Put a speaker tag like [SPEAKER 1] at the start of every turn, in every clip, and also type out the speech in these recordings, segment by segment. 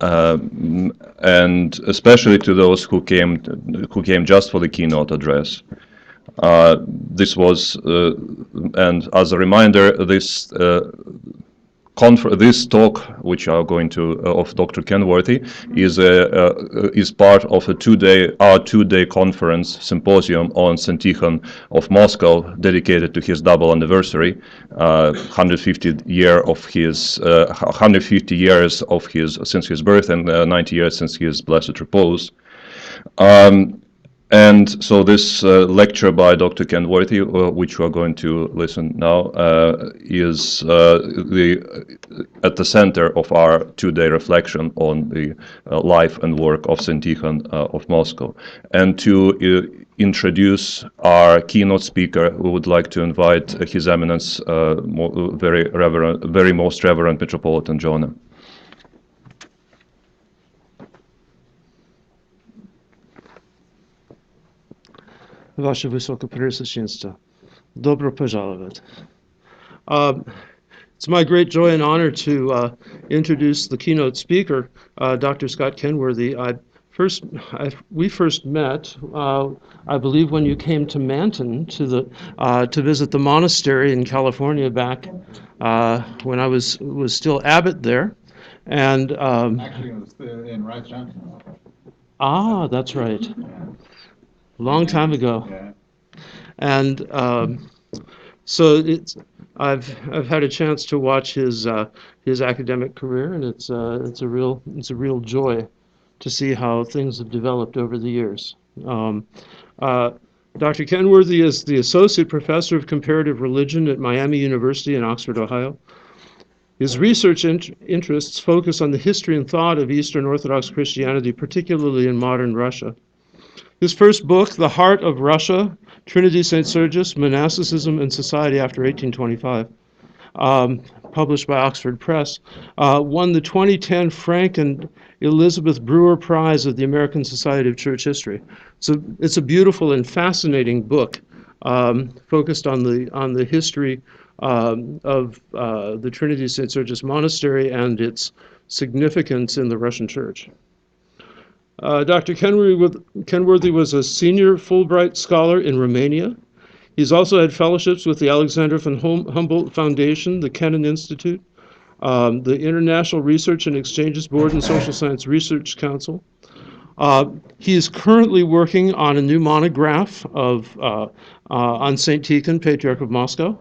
[SPEAKER 1] and especially to those who came just for the keynote address. This was, and as a reminder, this talk, which are going to of Dr. Kenworthy, is part of our two-day conference symposium on St Tikhon of Moscow, dedicated to his double anniversary, 150 years of since his birth and 90 years since his blessed repose. And so this lecture by Dr. Kenworthy, which we are going to listen now, is at the center of our two-day reflection on the life and work of St Tikhon of Moscow. And to introduce our keynote speaker, we would like to invite His Eminence, very most Reverend Metropolitan Jonah.
[SPEAKER 2] Ваше Высокопреосвященство, добро пожаловать. It's my great joy and honor to introduce the keynote speaker, Dr. Scott Kenworthy. We first met, I believe, when you came to Manton to visit the monastery in California back when I was still abbot there, and
[SPEAKER 3] actually it was in Rice Junction.
[SPEAKER 2] Ah, that's right. Long time ago.
[SPEAKER 3] Yeah.
[SPEAKER 2] And so I've had a chance to watch his academic career, and it's a real joy to see how things have developed over the years. Dr. Kenworthy is the Associate Professor of Comparative Religion at Miami University in Oxford, Ohio. His research interests focus on the history and thought of Eastern Orthodox Christianity, particularly in modern Russia. His first book, The Heart of Russia, Trinity St. Sergius, Monasticism and Society After 1825, published by Oxford Press, won the 2010 Frank and Elizabeth Brewer Prize of the American Society of Church History. So it's a beautiful and fascinating book focused on the history of the Trinity St. Sergius Monastery and its significance in the Russian Church. Dr. Kenworthy was a senior Fulbright scholar in Romania. He's also had fellowships with the Alexander von Humboldt Foundation, the Kennan Institute, the International Research and Exchanges Board and Social Science Research Council. He is currently working on a new monograph on St Tikhon, Patriarch of Moscow,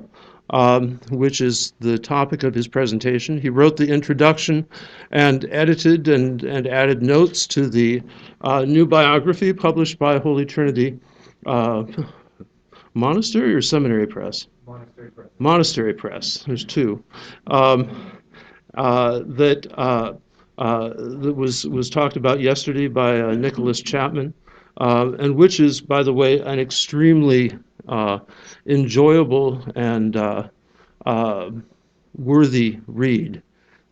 [SPEAKER 2] which is the topic of his presentation. He wrote the introduction and edited and added notes to the new biography published by Holy Trinity Monastery or Seminary Press?
[SPEAKER 3] Monastery Press.
[SPEAKER 2] Monastery Press. There's two. That was talked about yesterday by Nicholas Chapman, and which is, by the way, an extremely enjoyable and worthy read.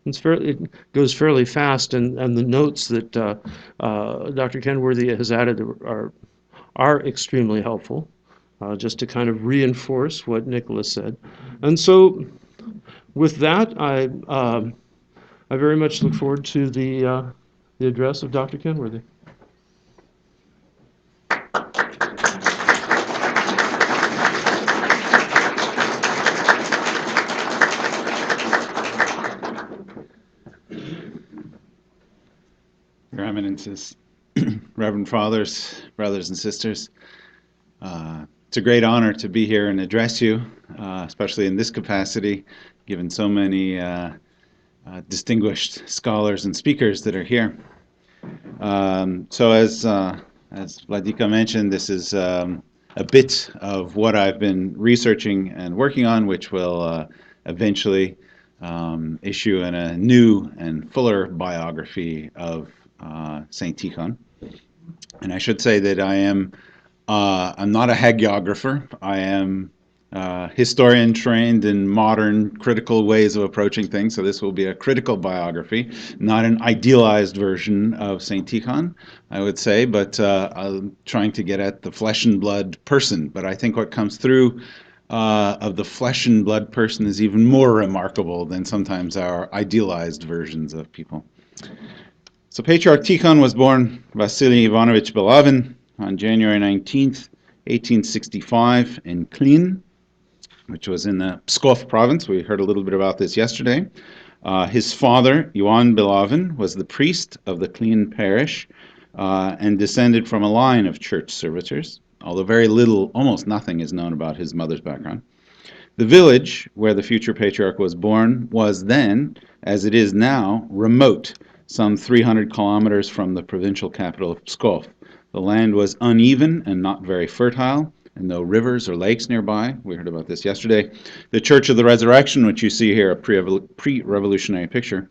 [SPEAKER 2] It goes fairly fast, and the notes that Dr. Kenworthy has added are extremely helpful, just to kind of reinforce what Nicholas said. And so, with that, I very much look forward to the address of Dr. Kenworthy.
[SPEAKER 3] Your Eminences, Reverend Fathers, brothers and sisters, it's a great honor to be here and address you, especially in this capacity, given so many distinguished scholars and speakers that are here. So as Vladika mentioned, this is a bit of what I've been researching and working on, which will eventually issue in a new and fuller biography of St. Tikhon. And I should say that I'm not a hagiographer. I am historian trained in modern critical ways of approaching things, so this will be a critical biography, not an idealized version of St. Tikhon, I would say, but I'm trying to get at the flesh and blood person. But I think what comes through of the flesh and blood person is even more remarkable than sometimes our idealized versions of people. So Patriarch Tikhon was born Vasily Ivanovich Belavin on January 19th, 1865 in Klin, which was in the Pskov province. We heard a little bit about this yesterday. His father, Ioan Belavin, was the priest of the Klin parish and descended from a line of church servitors, although very little, almost nothing is known about his mother's background. The village where the future patriarch was born was then, as it is now, remote, some 300 kilometers from the provincial capital of Pskov. The land was uneven and not very fertile, and no rivers or lakes nearby. We heard about this yesterday. The Church of the Resurrection, which you see here, a pre-revolutionary picture,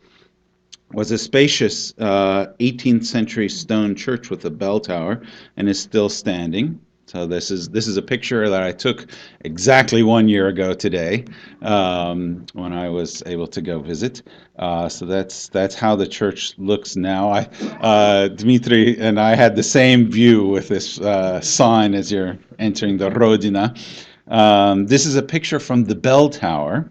[SPEAKER 3] was a spacious 18th century stone church with a bell tower and is still standing. So this is a picture that I took exactly 1 year ago today, when I was able to go visit. So that's how the church looks now. Dmitry and I had the same view with this sign as you're entering the Rodina. This is a picture from the bell tower,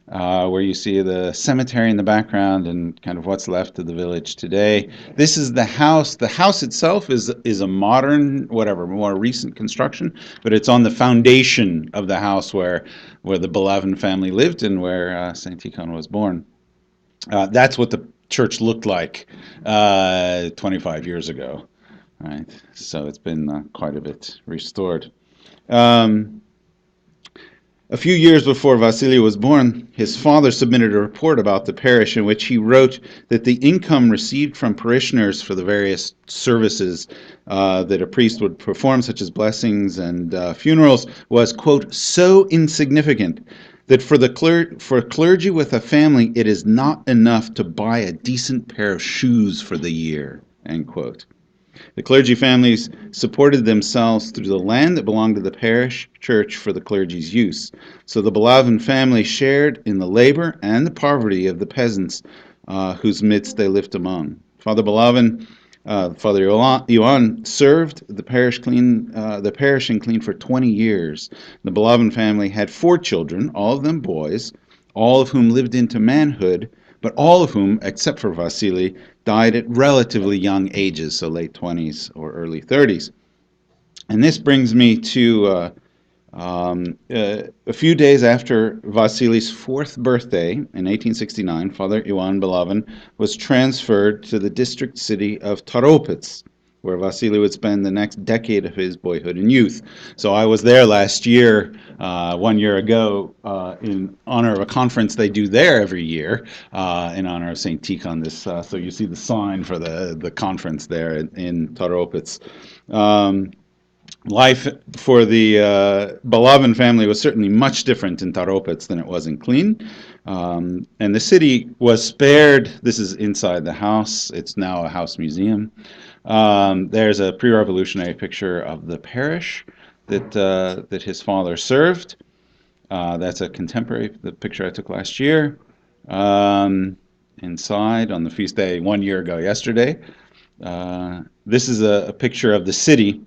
[SPEAKER 3] where you see the cemetery in the background and kind of what's left of the village today. This is the house. The house itself is a modern, more recent construction, but it's on the foundation of the house where the Belavin family lived and where St Tikhon was born. That's what the church looked like 25 years ago, right? So it's been quite a bit restored. A few years before Vasily was born, his father submitted a report about the parish in which he wrote that the income received from parishioners for the various services that a priest would perform, such as blessings and funerals, was, quote, so insignificant that for clergy with a family, it is not enough to buy a decent pair of shoes for the year, end quote. The clergy families supported themselves through the land that belonged to the parish church for the clergy's use. So the Belavin family shared in the labor and the poverty of the peasants whose midst they lived among. Father Belavin, Father Ioan, served the parish in Klin for 20 years. The Belavin family had 4 children, all of them boys, all of whom lived into manhood, but all of whom, except for Vasily, died at relatively young ages, so late 20s or early 30s. And this brings me to a few days after Vasily's 4th birthday in 1869, Father Ioan Belavin was transferred to the district city of Taropets, where Vasily would spend the next decade of his boyhood and youth. So I was there last year, 1 year ago, in honor of a conference they do there every year, in honor of St Tikhon. So you see the sign for the conference there in Taropets. Life for the Belavin family was certainly much different in Taropets than it was in Klin. And the city was spared. This is inside the house. It's now a house museum. There's a pre-revolutionary picture of the parish that his father served. That's a contemporary, the picture I took last year. Inside on the feast day 1 year ago yesterday. This is a picture of the city.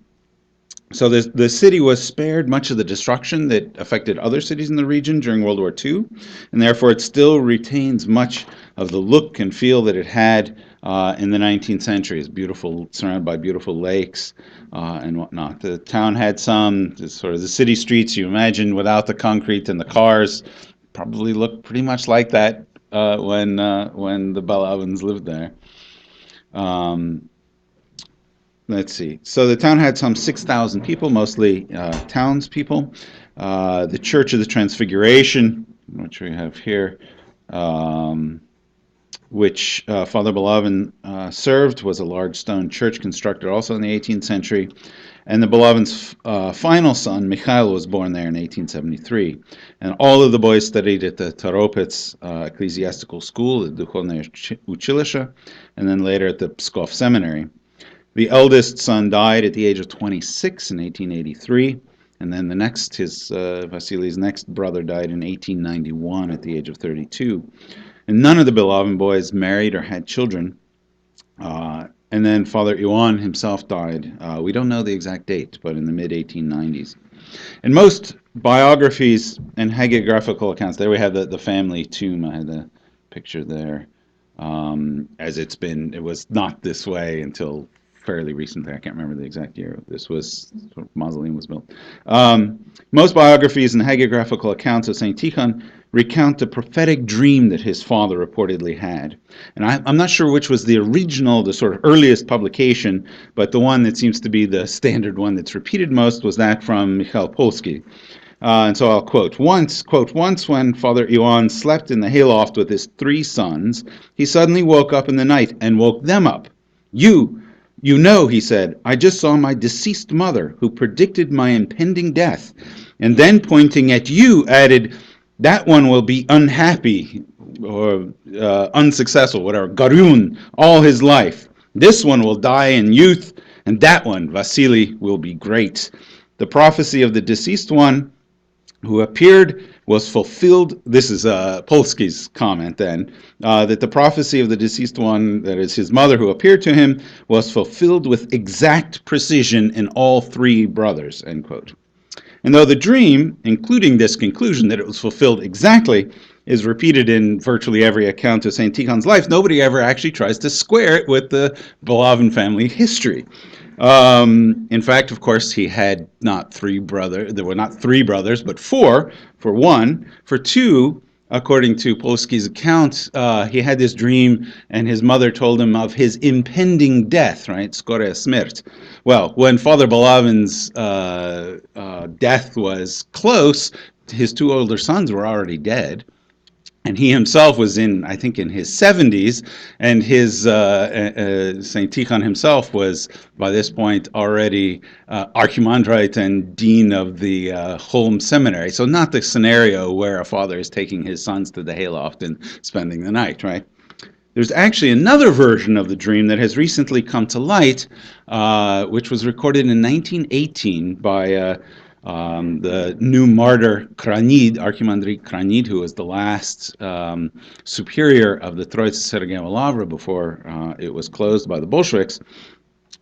[SPEAKER 3] So the city was spared much of the destruction that affected other cities in the region during World War II, and therefore it still retains much of the look and feel that it had in the 19th century. It's beautiful, surrounded by beautiful lakes and whatnot. The town had some sort of the city streets you imagine without the concrete and the cars probably looked pretty much like that when the Belavins lived there. Let's see. So the town had some 6,000 people, mostly townspeople. The Church of the Transfiguration, which we have here, which Father Belavin served, was a large stone church constructed also in the 18th century. And the Belavin's final son, Mikhail, was born there in 1873. And all of the boys studied at the Taropets Ecclesiastical School, the Duchovное Училище, and then later at the Pskov Seminary. The eldest son died at the age of 26 in 1883, and then Vasily's next brother died in 1891 at the age of 32. And none of the Belavin boys married or had children. And then Father Ioan himself died. We don't know the exact date, but in the mid-1890s. In most biographies and hagiographical accounts, there we have the family tomb. I had the picture there. as it was not this way until fairly recently. I can't remember the exact year this mausoleum was built. Most biographies and hagiographical accounts of St. Tikhon recount a prophetic dream that his father reportedly had. And I'm not sure which was the original, the sort of earliest publication, but the one that seems to be the standard one that's repeated most was that from Michał Polski. And so I'll quote, once when Father Ioan slept in the hayloft with his 3 sons, he suddenly woke up in the night and woke them up. You know, he said, I just saw my deceased mother who predicted my impending death. And then pointing at you, added, that one will be unhappy or unsuccessful, whatever, garun, all his life. This one will die in youth, and that one, Vasily, will be great. The prophecy of the deceased one who appeared was fulfilled. This is Polsky's comment then, that the prophecy of the deceased one, that is his mother who appeared to him, was fulfilled with exact precision in all 3 brothers, end quote. And though the dream, including this conclusion that it was fulfilled exactly, is repeated in virtually every account of St. Tikhon's life, nobody ever actually tries to square it with the Bolavin family history. In fact, of course, he had not 3 brothers. There were not 3 brothers, but 4. For 1, for 2, according to Polsky's account, he had this dream, and his mother told him of his impending death. Right, skore smert. Well, when Father Bolavin's death was close, his 2 older sons were already dead. And he himself was I think in his 70s, and his St. Tikhon himself was, by this point, already archimandrite and dean of the Holm Seminary. So not the scenario where a father is taking his sons to the hayloft and spending the night, right? There's actually another version of the dream that has recently come to light, which was recorded in 1918 by the new martyr Kranid, Archimandrite Kranid, who was the last superior of the Troitsa Sergeyevo Lavra before it was closed by the Bolsheviks.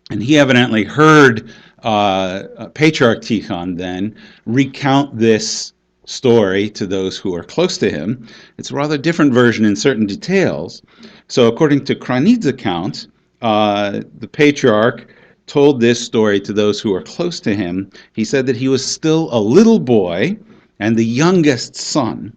[SPEAKER 3] And he evidently heard Patriarch Tikhon then recount this story to those who are close to him. It's a rather different version in certain details. So according to Kranid's account, the Patriarch told this story to those who were close to him. He said that he was still a little boy and the youngest son,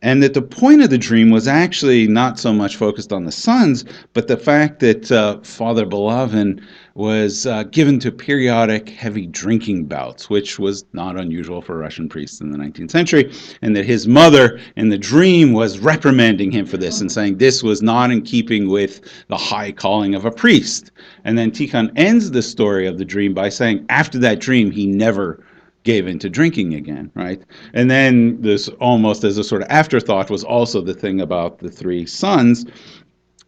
[SPEAKER 3] and that the point of the dream was actually not so much focused on the sons, but the fact that Father Bolavin was given to periodic heavy drinking bouts, which was not unusual for Russian priests in the 19th century, and that his mother in the dream was reprimanding him for this and saying this was not in keeping with the high calling of a priest. And then Tikhon ends the story of the dream by saying after that dream he never gave into drinking again, right? And then this, almost as a sort of afterthought, was also the thing about the 3 sons,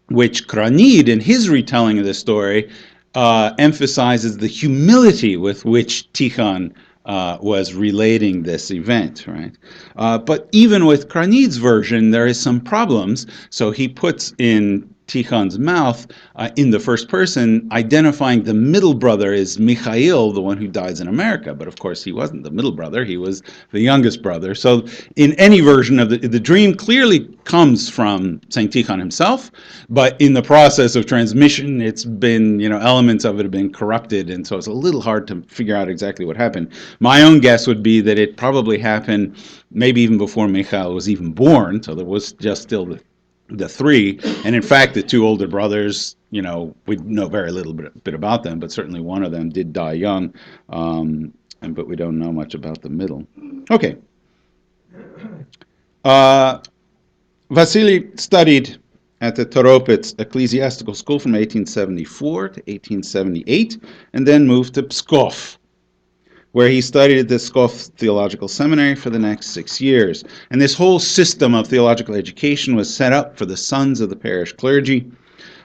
[SPEAKER 3] which Kranid, in his retelling of the story, emphasizes the humility with which Tikhon was relating this event, right? But even with Kranid's version, there is some problems. So he puts in Tikhon's mouth in the first person, identifying the middle brother as Mikhail, the one who dies in America. But of course, he wasn't the middle brother. He was the youngest brother. So in any version of the dream clearly comes from St. Tikhon himself. But in the process of transmission, it's been, elements of it have been corrupted. And so it's a little hard to figure out exactly what happened. My own guess would be that it probably happened maybe even before Mikhail was even born. So there was just still the 3, and in fact the 2 older brothers, we know very little bit about them, but certainly one of them did die young, but we don't know much about the middle. Okay. Vasily studied at the Toropets Ecclesiastical School from 1874 to 1878, and then moved to Pskov, where he studied at the Pskov Theological Seminary for the next 6 years. And this whole system of theological education was set up for the sons of the parish clergy.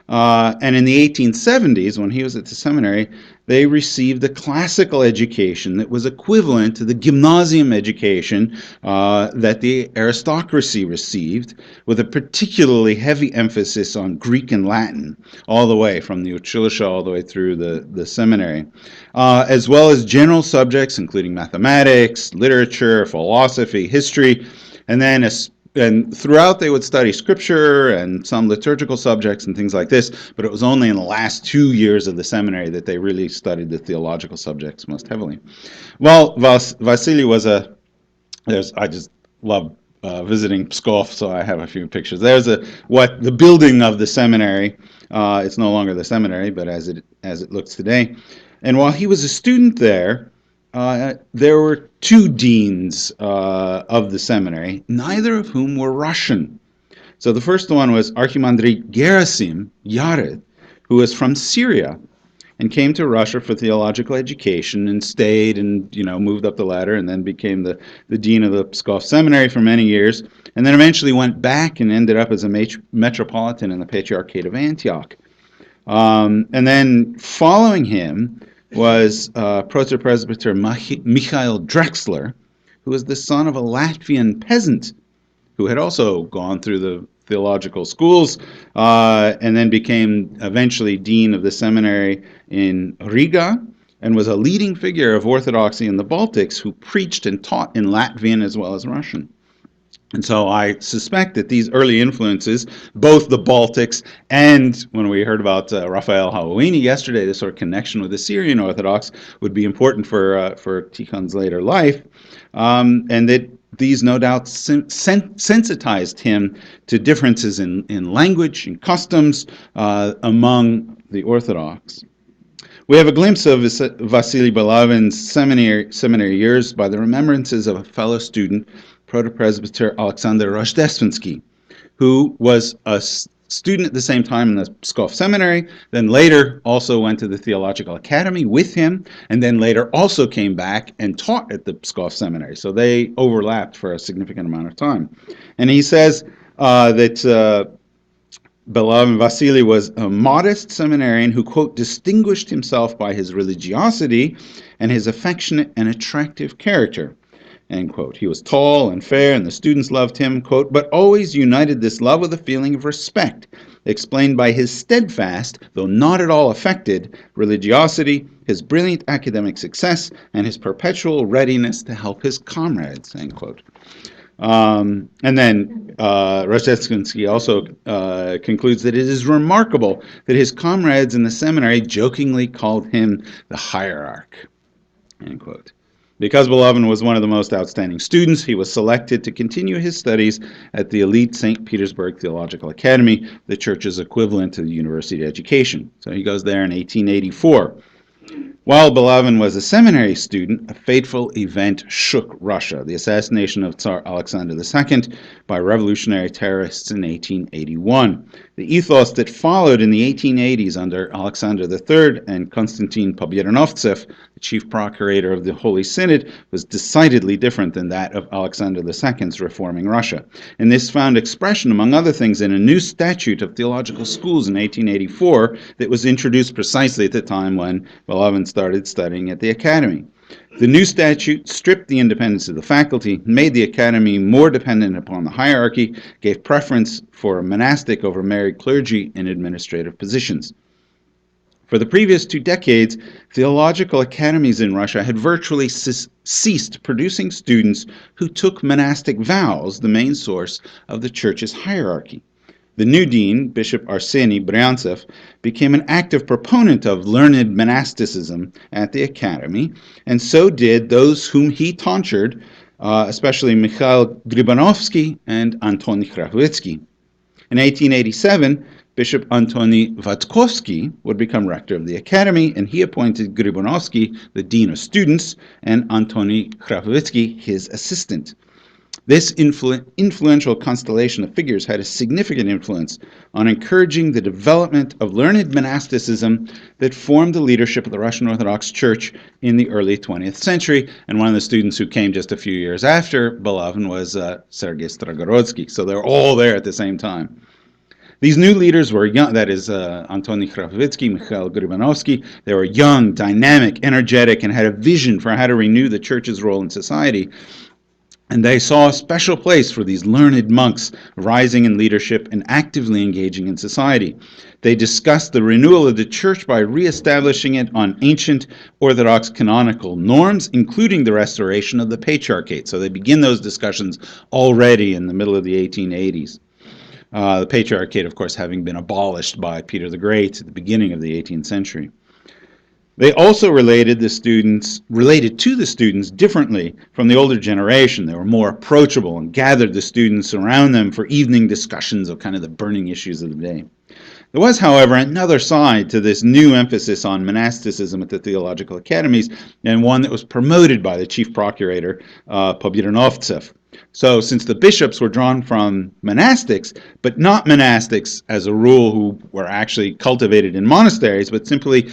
[SPEAKER 3] And in the 1870s, when he was at the seminary, they received a classical education that was equivalent to the gymnasium education that the aristocracy received, with a particularly heavy emphasis on Greek and Latin, all the way from the Uchilish all the way through the seminary, as well as general subjects including mathematics, literature, philosophy, history, and then and throughout they would study scripture and some liturgical subjects and things like this, but it was only in the last 2 years of the seminary that they really studied the theological subjects most heavily. Well, Vasily was I just love visiting Pskov, so I have a few pictures. There's the building of the seminary. It's no longer the seminary, but as it looks today. And while he was a student there, there were two deans of the seminary, neither of whom were Russian. So the first one was Archimandrite Gerasim Yared, who was from Syria and came to Russia for theological education and stayed and moved up the ladder and then became the dean of the Pskov Seminary for many years, and then eventually went back and ended up as a metropolitan in the Patriarchate of Antioch. And then following him was Protopresbyter Mikhail Drexler, who was the son of a Latvian peasant who had also gone through the theological schools and then became eventually dean of the seminary in Riga and was a leading figure of Orthodoxy in the Baltics who preached and taught in Latvian as well as Russian. And so I suspect that these early influences, both the Baltics and when we heard about Raphael Hawawini yesterday, this sort of connection with the Syrian Orthodox would be important for Tikhon's later life, and that these no doubt sensitized him to differences in language and customs among the Orthodox. We have a glimpse of Vasily Balavin's seminary years by the remembrances of a fellow student, Protopresbyter Alexander Rojdestvinsky, who was a student at the same time in the Pskov Seminary, then later also went to the Theological Academy with him, and then later also came back and taught at the Pskov Seminary. So they overlapped for a significant amount of time. And he says that Beloved Vasily was a modest seminarian who, quote, distinguished himself by his religiosity and his affectionate and attractive character, end quote. He was tall and fair, and the students loved him, quote, but always united this love with a feeling of respect, explained by his steadfast, though not at all affected, religiosity, his brilliant academic success, and his perpetual readiness to help his comrades, end quote. And then Rojdestvinsky also concludes that it is remarkable that his comrades in the seminary jokingly called him the hierarch, end quote. Because Beloved was one of the most outstanding students, he was selected to continue his studies at the elite St. Petersburg Theological Academy, the church's equivalent to the university education. So he goes there in 1884. While Beloved was a seminary student, a fateful event shook Russia, the assassination of Tsar Alexander II by revolutionary terrorists in 1881. The ethos that followed in the 1880s under Alexander III and Konstantin Pobyedonovtsev, the chief procurator of the Holy Synod, was decidedly different than that of Alexander II's reforming Russia. And this found expression, among other things, in a new statute of theological schools in 1884 that was introduced precisely at the time when Beloved started studying at the academy. The new statute stripped the independence of the faculty, made the academy more dependent upon the hierarchy, gave preference for monastic over married clergy in administrative positions. For the previous 2 decades, theological academies in Russia had virtually ceased producing students who took monastic vows, the main source of the church's hierarchy. The new dean, Bishop Arseny Bryancev, became an active proponent of learned monasticism at the academy, and so did those whom he tonsured, especially Mikhail Gribanovsky and Antony Kravitsky. In 1887, Bishop Antony Vatkovsky would become rector of the academy, and he appointed Gribanovsky the dean of students and Antony Kravitsky his assistant. This influential constellation of figures had a significant influence on encouraging the development of learned monasticism that formed the leadership of the Russian Orthodox Church in the early 20th century. And one of the students who came just a few years after Beloved was Sergei Strogorodsky. So they're all there at the same time. These new leaders were young, that is Antony Kravitsky, Mikhail Gribanovsky. They were young, dynamic, energetic, and had a vision for how to renew the church's role in society. And they saw a special place for these learned monks rising in leadership and actively engaging in society. They discussed the renewal of the church by reestablishing it on ancient Orthodox canonical norms, including the restoration of the Patriarchate. So they begin those discussions already in the middle of the 1880s. The Patriarchate, of course, having been abolished by Peter the Great at the beginning of the 18th century. They also related to the students differently from the older generation. They were more approachable and gathered the students around them for evening discussions of kind of the burning issues of the day. There was, however, another side to this new emphasis on monasticism at the theological academies, and one that was promoted by the chief procurator, Pobyranovtsev. So since the bishops were drawn from monastics, but not monastics as a rule who were actually cultivated in monasteries, but simply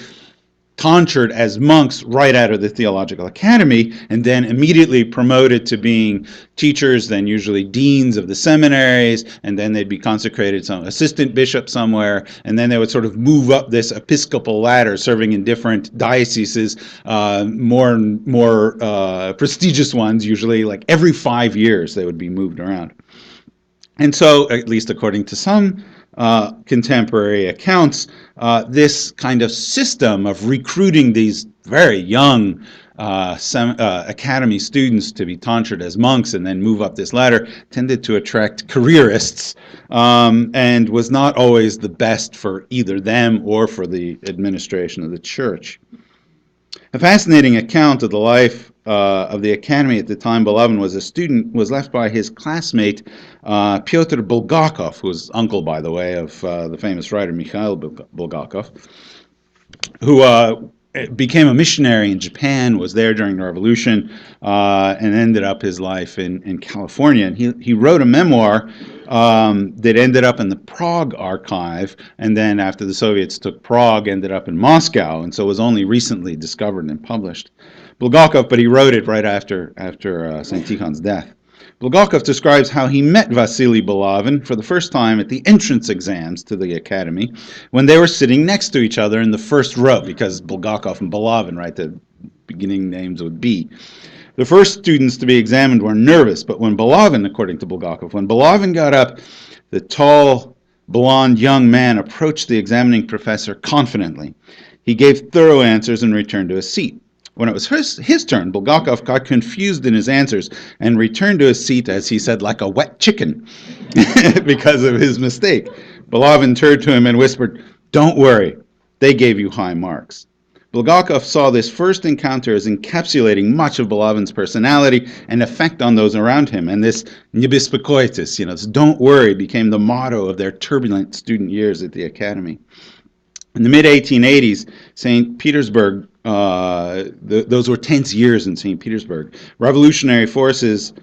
[SPEAKER 3] tonsured as monks right out of the theological academy, and then immediately promoted to being teachers, then usually deans of the seminaries, and then they'd be consecrated some assistant bishop somewhere, and then they would sort of move up this episcopal ladder, serving in different dioceses, more and more prestigious ones, usually like every 5 years they would be moved around. And so, at least according to some contemporary accounts, this kind of system of recruiting these very young academy students to be tonsured as monks and then move up this ladder tended to attract careerists, and was not always the best for either them or for the administration of the church. A fascinating account of the life of the academy at the time Bolovin was a student was left by his classmate Pyotr Bulgakov, who was uncle, by the way, of the famous writer Mikhail Bulgakov, who became a missionary in Japan, was there during the Revolution, and ended up his life in California. And he wrote a memoir that ended up in the Prague archive, and then after the Soviets took Prague, ended up in Moscow, and so was only recently discovered and published. Bulgakov, but he wrote it right after St Tikhon's death. Bulgakov describes how he met Vasily Bolovin for the first time at the entrance exams to the academy, when they were sitting next to each other in the first row, because Bulgakov and Bolovin, right, the beginning names would be. The first students to be examined were nervous, but when Bolovin, according to Bulgakov, when Bolovin got up, the tall, blond young man approached the examining professor confidently. He gave thorough answers and returned to his seat. When it was his turn, Bulgakov got confused in his answers and returned to his seat, as he said, like a wet chicken, because of his mistake. Bolovin turned to him and whispered, "Don't worry, they gave you high marks." Bulgakov saw this first encounter as encapsulating much of Bolovin's personality and effect on those around him, and this "не беспокойтесь," this "don't worry," became the motto of their turbulent student years at the academy. In the mid-1880s, St. Petersburg, those were tense years in St. Petersburg. Reactionary forces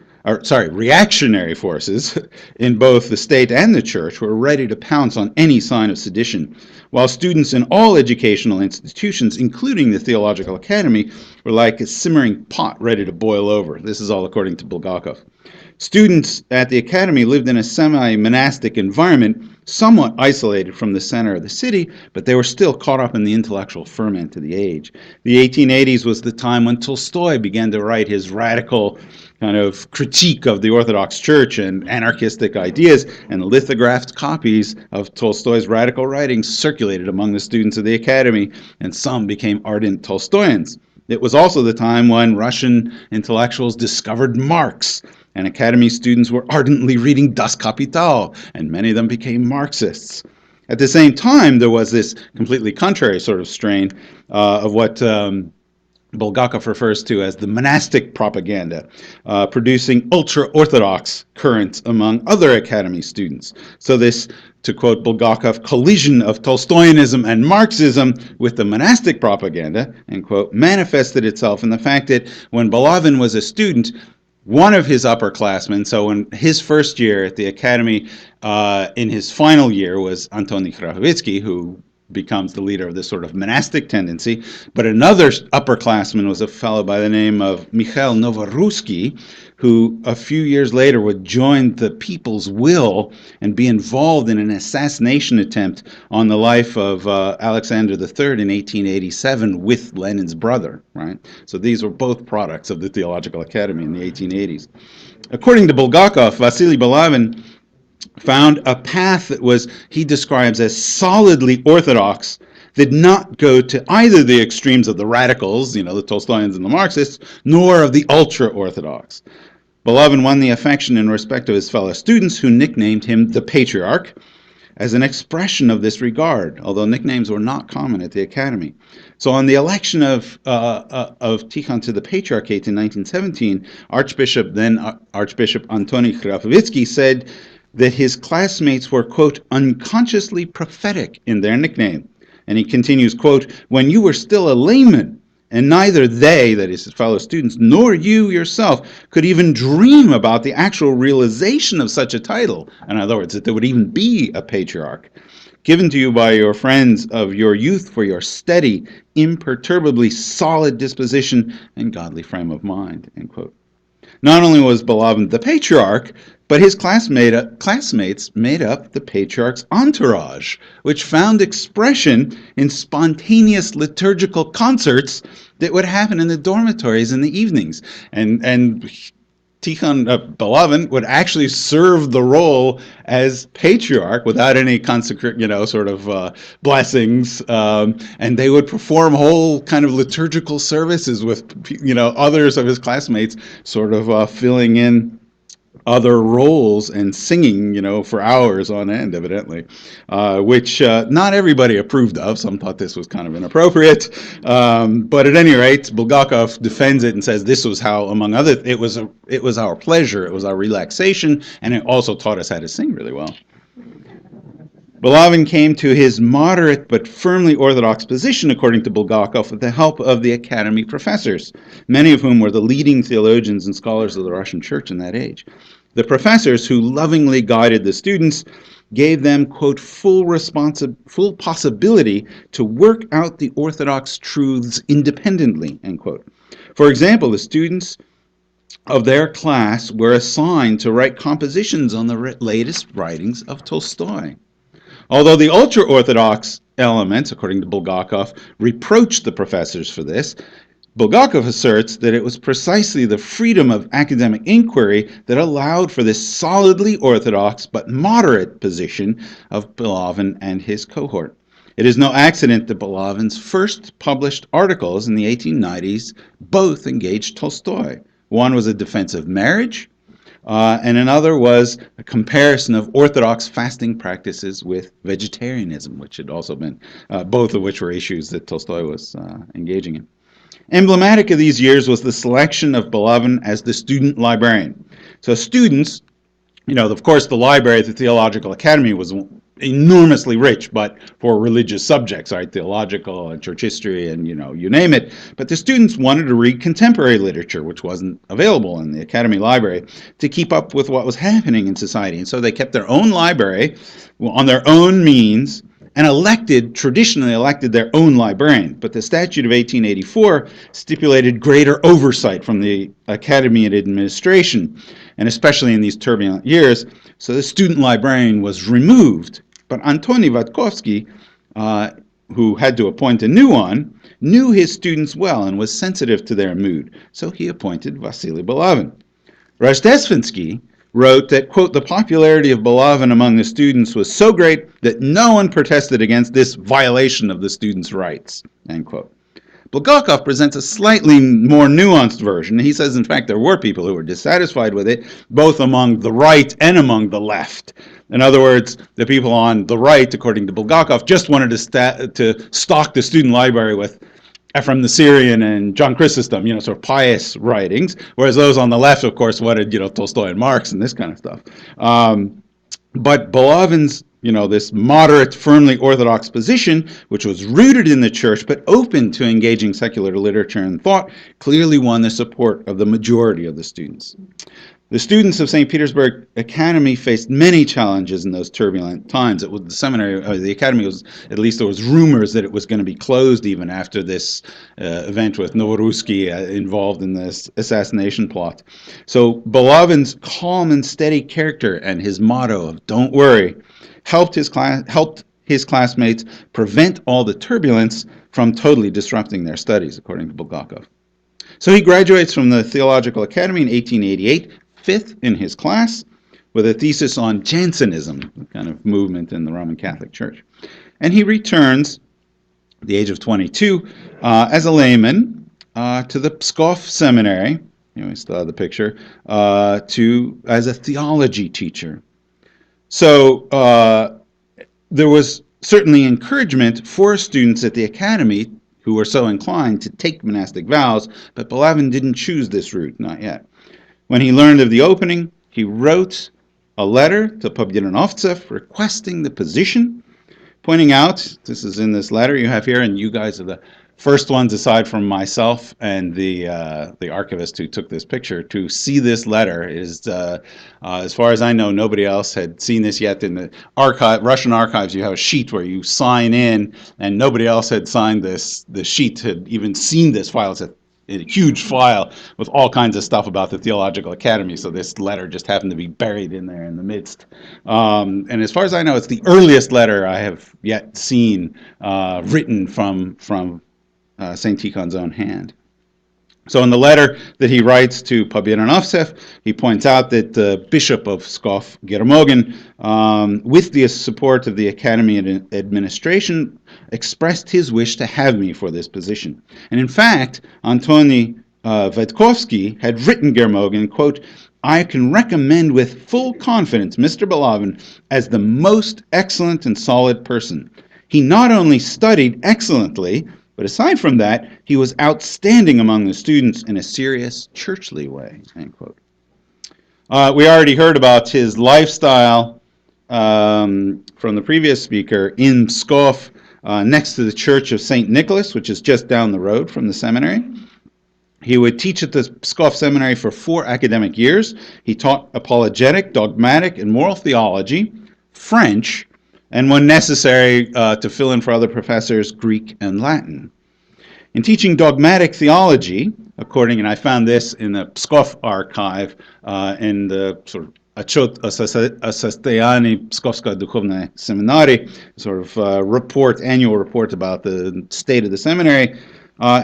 [SPEAKER 3] in both the state and the church were ready to pounce on any sign of sedition, while students in all educational institutions, including the Theological Academy, were like a simmering pot ready to boil over. This is all according to Bulgakov. Students at the academy lived in a semi-monastic environment, somewhat isolated from the center of the city, but they were still caught up in the intellectual ferment of the age. The 1880s was the time when Tolstoy began to write his radical kind of critique of the Orthodox Church and anarchistic ideas, and lithographed copies of Tolstoy's radical writings circulated among the students of the academy, and some became ardent Tolstoyans. It was also the time when Russian intellectuals discovered Marx, and academy students were ardently reading Das Kapital, and many of them became Marxists. At the same time, there was this completely contrary sort of strain of what Bulgakov refers to as the monastic propaganda, producing ultra-Orthodox currents among other academy students. So this, to quote Bulgakov, collision of Tolstoyanism and Marxism with the monastic propaganda, end quote, manifested itself in the fact that when Bolovin was a student, one of his upperclassmen, so in his first year at the academy, in his final year was Antony Krakowicki, who becomes the leader of this sort of monastic tendency. But another upperclassman was a fellow by the name of Mikhail Novorusky, who a few years later would join the People's Will and be involved in an assassination attempt on the life of Alexander III in 1887 with Lenin's brother, right? So these were both products of the Theological Academy in the 1880s. According to Bulgakov, Vasily Balavin found a path that he describes as solidly orthodox, did not go to either the extremes of the radicals, the Tolstoyans and the Marxists, nor of the ultra-orthodox. Balavin won the affection and respect of his fellow students, who nicknamed him the Patriarch, as an expression of this regard, although nicknames were not common at the academy. So on the election of Tikhon to the Patriarchate in 1917, then Archbishop Antoni Hrabovitsky said that his classmates were, quote, unconsciously prophetic in their nickname. And he continues, quote, when you were still a layman, and neither they, that is his fellow students, nor you yourself could even dream about the actual realization of such a title. In other words, that there would even be a patriarch, given to you by your friends of your youth for your steady, imperturbably solid disposition and godly frame of mind, end quote. Not only was Balavin the patriarch, but his classmates made up the patriarch's entourage, which found expression in spontaneous liturgical concerts that would happen in the dormitories in the evenings. And Tikhon Balavin would actually serve the role as patriarch without any blessings, and they would perform whole kind of liturgical services with others of his classmates sort of filling in other roles and singing, for hours on end, evidently, which not everybody approved of. Some thought this was kind of inappropriate, but at any rate, Bulgakov defends it and says this was how, among other, it was our pleasure, it was our relaxation, and it also taught us how to sing really well. Balavin came to his moderate but firmly orthodox position, according to Bulgakov, with the help of the academy professors, many of whom were the leading theologians and scholars of the Russian Church in that age. The professors, who lovingly guided the students, gave them, quote, full possibility to work out the orthodox truths independently, end quote. For example, the students of their class were assigned to write compositions on the latest writings of Tolstoy. Although the ultra-Orthodox elements, according to Bulgakov, reproached the professors for this, Bulgakov asserts that it was precisely the freedom of academic inquiry that allowed for this solidly orthodox but moderate position of Balavin and his cohort. It is no accident that Balavin's first published articles in the 1890s both engaged Tolstoy. One was a defense of marriage, and another was a comparison of Orthodox fasting practices with vegetarianism, which had also been, both of which were issues that Tolstoy was engaging in. Emblematic of these years was the selection of Balavin as the student librarian. So students, of course, the library at the Theological Academy was enormously rich, but for religious subjects, right, theological and church history and, you name it. But the students wanted to read contemporary literature, which wasn't available in the Academy Library, to keep up with what was happening in society. And so they kept their own library on their own means and traditionally elected their own librarian. But the statute of 1884 stipulated greater oversight from the Academy and administration, and especially in these turbulent years. So the student librarian was removed. But Antoni Vatkovsky, who had to appoint a new one, knew his students well and was sensitive to their mood. So he appointed Vasily Balavin. Rojdestvenski wrote that, quote, the popularity of Balavin among the students was so great that no one protested against this violation of the students' rights, end quote. Bulgakov presents a slightly more nuanced version. He says, in fact, there were people who were dissatisfied with it, both among the right and among the left. In other words, the people on the right, according to Bulgakov, just wanted to stock the student library with Ephraim the Syrian and John Chrysostom, sort of pious writings, whereas those on the left, of course, wanted, Tolstoy and Marx and this kind of stuff. But Balavin's, this moderate, firmly orthodox position, which was rooted in the church but open to engaging secular literature and thought, clearly won the support of the majority of the students. The students of St. Petersburg Academy faced many challenges in those turbulent times. It was the seminary, the academy was, at least there was rumors that it was going to be closed even after this event with Novorusky involved in this assassination plot. So Balavin's calm and steady character and his motto of "Don't worry" helped his classmates prevent all the turbulence from totally disrupting their studies, according to Bulgakov. So he graduates from the Theological Academy in 1888. fifth in his class with a thesis on Jansenism, the kind of movement in the Roman Catholic Church. And he returns at the age of 22 as a layman to the Pskov Seminary, we still have the picture, as a theology teacher. So there was certainly encouragement for students at the academy who were so inclined to take monastic vows, but Balavin didn't choose this route, not yet. When he learned of the opening, he wrote a letter to Pobyedonovtsev requesting the position, pointing out, this is in this letter you have here, and you guys are the first ones, aside from myself and the archivist who took this picture, to see this letter. Is as far as I know, nobody else had seen this yet. In the Russian archives, you have a sheet where you sign in, and nobody else had signed this. The sheet had even seen this file. It's a huge file with all kinds of stuff about the Theological Academy, so this letter just happened to be buried in there in the midst. And as far as I know, it's the earliest letter I have yet seen written from St. Tikhon's own hand. So in the letter that he writes to Pobyedonovtsev, he points out that the Bishop of Pskov, Germogin, with the support of the Academy administration, expressed his wish to have me for this position. And in fact, Antony Vedkovsky had written Germogin, quote, "I can recommend with full confidence Mr. Balavin as the most excellent and solid person. He not only studied excellently, but aside from that, he was outstanding among the students in a serious churchly way," end quote. We already heard about his lifestyle from the previous speaker in Pskov, next to the Church of St. Nicholas, which is just down the road from the seminary. He would teach at the Pskov Seminary for 4 academic years. He taught apologetic, dogmatic, and moral theology, French, and when necessary, to fill in for other professors, Greek and Latin. In teaching dogmatic theology, and I found this in the Pskov archive, in the sort of Отчет о состоянии Pskovской духовной семинарии, sort of annual report about the state of the seminary,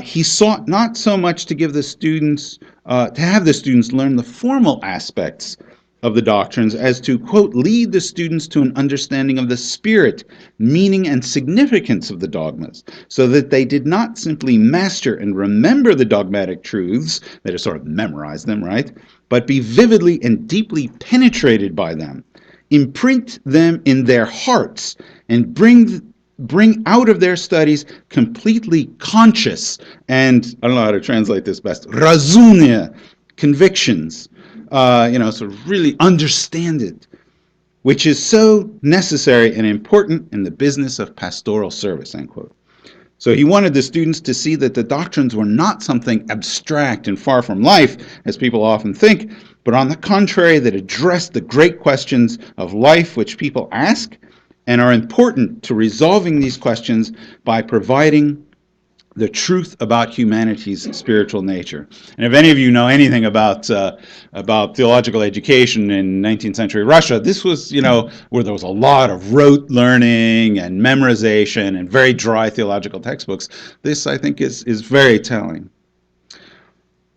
[SPEAKER 3] he sought not so much to give the students, to have the students learn the formal aspects of the doctrines as to, quote, lead the students to an understanding of the spirit, meaning, and significance of the dogmas, so that they did not simply master and remember the dogmatic truths, they just sort of memorize them, right, but be vividly and deeply penetrated by them, imprint them in their hearts, and bring out of their studies completely conscious and, I don't know how to translate this best, razumne convictions, sort of really understand it, which is so necessary and important in the business of pastoral service, end quote. So he wanted the students to see that the doctrines were not something abstract and far from life, as people often think, but on the contrary, that addressed the great questions of life which people ask and are important to resolving these questions by providing the truth about humanity's spiritual nature. And if any of you know anything about theological education in 19th century Russia, this was, where there was a lot of rote learning and memorization and very dry theological textbooks. This, I think, is very telling.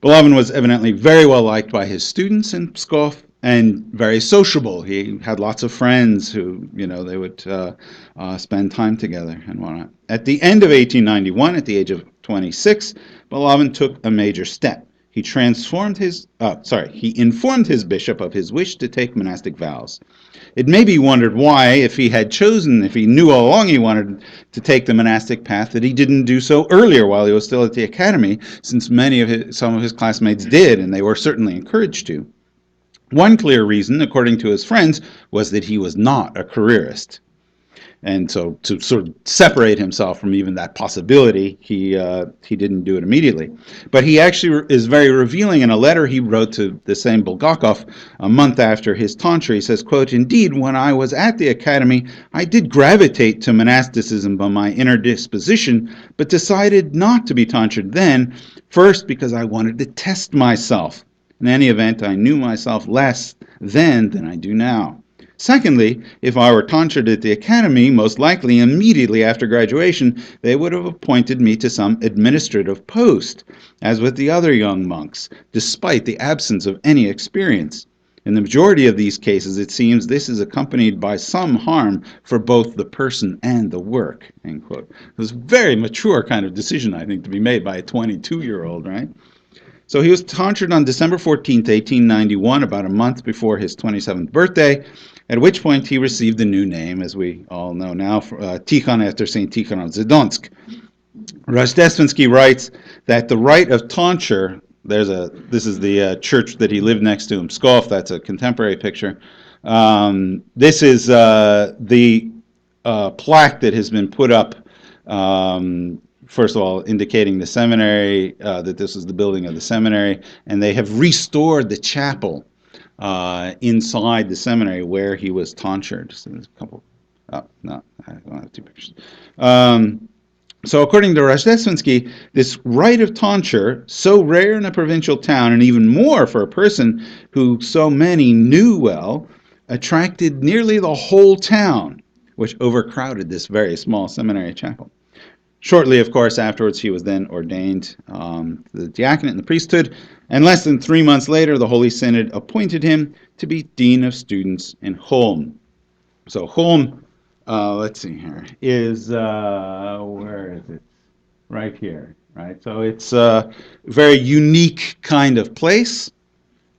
[SPEAKER 3] Balavin was evidently very well liked by his students in Pskov and very sociable. He had lots of friends who, they would spend time together and whatnot. At the end of 1891, at the age of 26, Balavin took a major step. He informed his bishop of his wish to take monastic vows. It may be wondered why, if he knew all along he wanted to take the monastic path, that he didn't do so earlier while he was still at the academy, since some of his classmates did, and they were certainly encouraged to. One clear reason, according to his friends, was that he was not a careerist. And so to sort of separate himself from even that possibility, he didn't do it immediately. But he actually is very revealing in a letter he wrote to the same Bulgakov a month after his tonsure. He says, quote, "Indeed, when I was at the academy, I did gravitate to monasticism by my inner disposition, but decided not to be tonsured then, first because I wanted to test myself. In any event, I knew myself less then than I do now. Secondly, if I were tonsured at the academy, most likely immediately after graduation, they would have appointed me to some administrative post, as with the other young monks, despite the absence of any experience. In the majority of these cases, it seems this is accompanied by some harm for both the person and the work." End quote. It was a very mature kind of decision, I think, to be made by a 22-year-old, right? So he was tonsured on December 14th, 1891, about a month before his 27th birthday, at which point he received a new name, as we all know now, Tikhon, after St Tikhon of Zadonsk. Rojdestvenski writes that the rite of tonsure, this is the church that he lived next to in Pskov, that's a contemporary picture. This is the plaque that has been put up, first of all, indicating the seminary, that this is the building of the seminary, and they have restored the chapel inside the seminary where he was tonsured. So there's a couple. Oh, no, I don't have two pictures. So according to Rojdestvenski, this rite of tonsure, so rare in a provincial town, and even more for a person who so many knew well, attracted nearly the whole town, which overcrowded this very small seminary chapel. Shortly, of course, afterwards, he was then ordained to the diaconate and the priesthood, and less than 3 months later, the Holy Synod appointed him to be Dean of Students in Holm. So Holm, let's see here, is, where is it? Right here, right? So it's a very unique kind of place.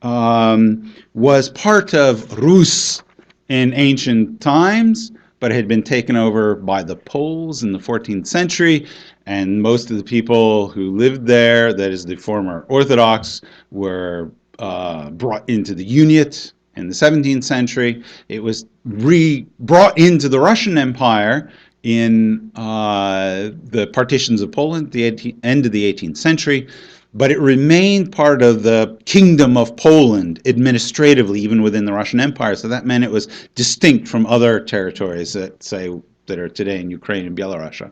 [SPEAKER 3] Was part of Rus in ancient times, but had been taken over by the Poles in the 14th century, and most of the people who lived there, that is the former Orthodox, were brought into the Uniate in the 17th century. It was brought into the Russian Empire in the partitions of Poland at the end of the 18th century, but it remained part of the Kingdom of Poland administratively, even within the Russian Empire. So that meant it was distinct from other territories that are today in Ukraine and Belarus.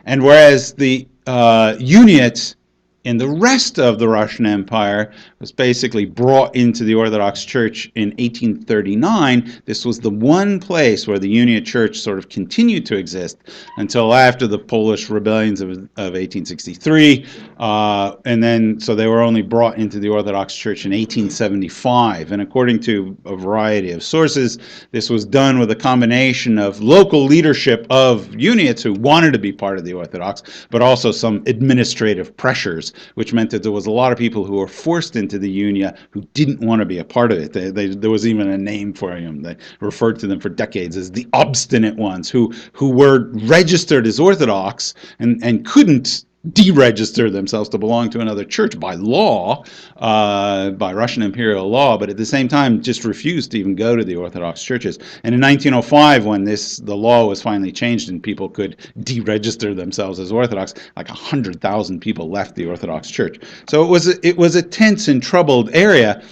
[SPEAKER 3] And whereas the Uniate in the rest of the Russian Empire was basically brought into the Orthodox Church in 1839. This was the one place where the Uniate Church sort of continued to exist until after the Polish rebellions of 1863. And then, so they were only brought into the Orthodox Church in 1875. And according to a variety of sources, this was done with a combination of local leadership of Uniates who wanted to be part of the Orthodox, but also some administrative pressures, which meant that there was a lot of people who were forced into the Unia who didn't want to be a part of it. There was even a name for them. They referred to them for decades as the obstinate ones, who were registered as Orthodox and couldn't deregister themselves to belong to another church by law, by Russian imperial law, but at the same time just refused to even go to the Orthodox churches. And in 1905, when the law was finally changed and people could deregister themselves as Orthodox, like 100,000 people left the Orthodox Church. So it was a tense and troubled area,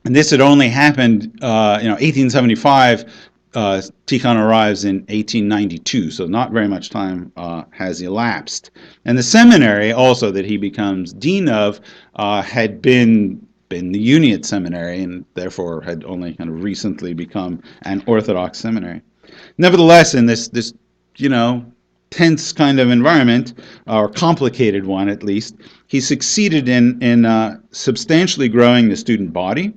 [SPEAKER 3] and this had only happened, 1875. Tikhon arrives in 1892, so not very much time has elapsed. And the seminary also that he becomes dean of had been the Uniate seminary, and therefore had only kind of recently become an Orthodox seminary. Nevertheless, in this tense kind of environment, or complicated one at least, he succeeded in substantially growing the student body.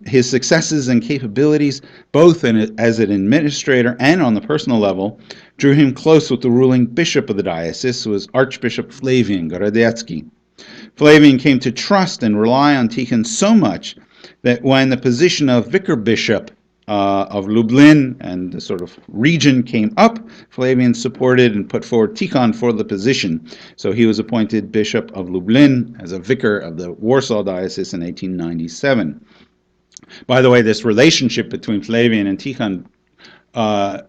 [SPEAKER 3] His successes and capabilities, both as an administrator and on the personal level, drew him close with the ruling bishop of the diocese, who was Archbishop Flavian Gorodetsky. Flavian came to trust and rely on Tikhon so much that when the position of vicar bishop of Lublin and the sort of region came up, Flavian supported and put forward Tikhon for the position. So he was appointed Bishop of Lublin as a vicar of the Warsaw Diocese in 1897. By the way, this relationship between Flavian and Tikhon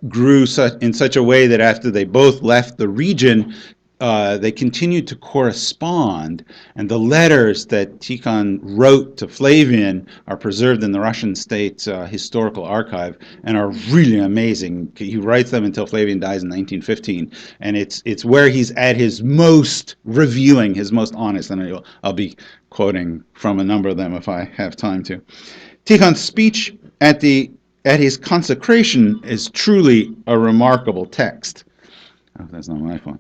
[SPEAKER 3] grew in such a way that after they both left the region, they continued to correspond, and the letters that Tikhon wrote to Flavian are preserved in the Russian State Historical Archive and are really amazing. He writes them until Flavian dies in 1915, and it's where he's at his most revealing, his most honest, and I'll be quoting from a number of them if I have time to. Tikhon's speech at the at his consecration is truly a remarkable text. Oh, that's not my phone.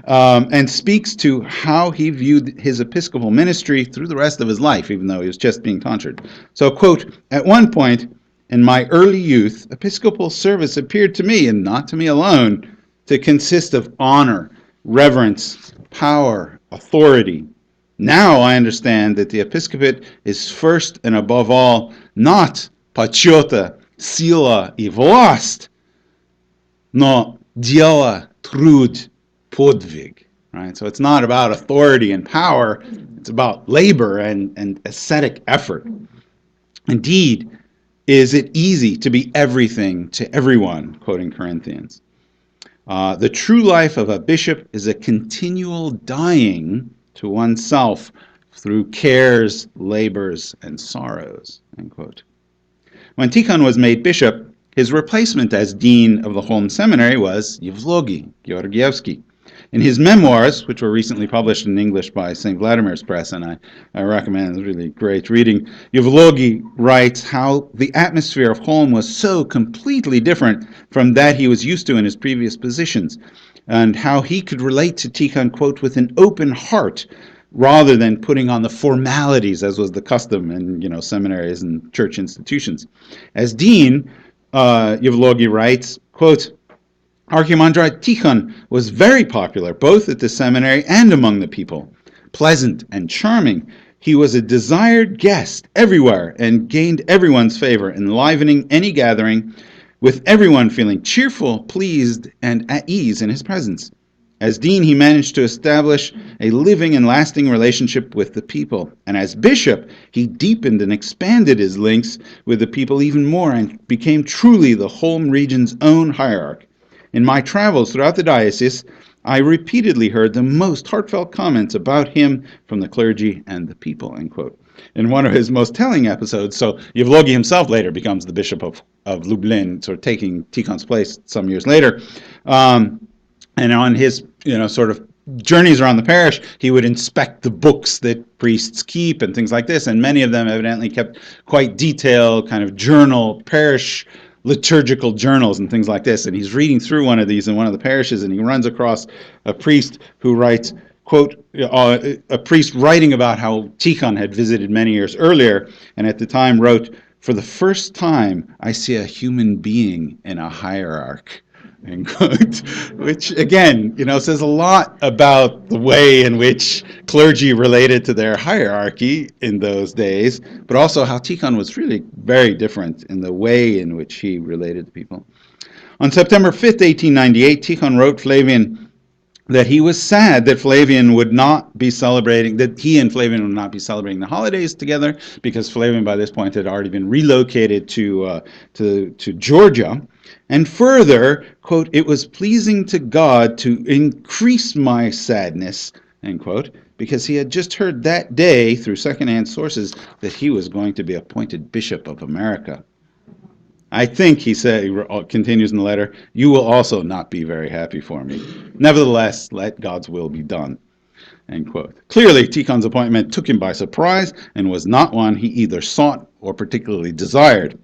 [SPEAKER 3] And speaks to how he viewed his episcopal ministry through the rest of his life, even though he was just being tonsured. So, quote, "At one point in my early youth, episcopal service appeared to me, and not to me alone, to consist of honor, reverence, power, authority. Now I understand that the episcopate is first and above all not почета, сила и власть, но дело, труд, подвиг." Right? So it's not about authority and power, it's about labor and ascetic effort. Indeed, is it easy to be everything to everyone, quoting Corinthians. The true life of a bishop is a continual dying to oneself through cares, labors, and sorrows, end quote. When Tikhon was made bishop, his replacement as dean of the Holm Seminary was Yevlogy Georgievsky. In his memoirs, which were recently published in English by St. Vladimir's Press, and I recommend, it's really great reading, Yevlogy writes how the atmosphere of Holm was so completely different from that he was used to in his previous positions, and how he could relate to Tikhon, quote, with an open heart, rather than putting on the formalities, as was the custom in seminaries and church institutions. As dean, Yevlogy writes, quote, "Archimandrite Tikhon was very popular both at the seminary and among the people. Pleasant and charming, he was a desired guest everywhere and gained everyone's favor, enlivening any gathering, with everyone feeling cheerful, pleased, and at ease in his presence. As dean, he managed to establish a living and lasting relationship with the people. And as bishop, he deepened and expanded his links with the people even more and became truly the Holm region's own hierarch. In my travels throughout the diocese, I repeatedly heard the most heartfelt comments about him from the clergy and the people," end quote. In one of his most telling episodes, so Yevlogy himself later becomes the bishop of Lublin, sort of taking Tikhon's place some years later. And on his, sort of journeys around the parish, he would inspect the books that priests keep and things like this. And many of them evidently kept quite detailed kind of parish liturgical journals and things like this. And he's reading through one of these in one of the parishes, and he runs across a priest who writes, quote, a priest writing about how Tikhon had visited many years earlier, and at the time wrote, "For the first time, I see a human being in a hierarch," end quote, which again, says a lot about the way in which clergy related to their hierarchy in those days, but also how Tikhon was really very different in the way in which he related to people. On September 5th, 1898, Tikhon wrote Flavian that he was sad that he and Flavian would not be celebrating the holidays together, because Flavian by this point had already been relocated to Georgia. And further, quote, "It was pleasing to God to increase my sadness," end quote, because he had just heard that day through secondhand sources that he was going to be appointed Bishop of America. "I think," he said, he continues in the letter, "you will also not be very happy for me. Nevertheless, let God's will be done," end quote. Clearly, Tikhon's appointment took him by surprise and was not one he either sought or particularly desired.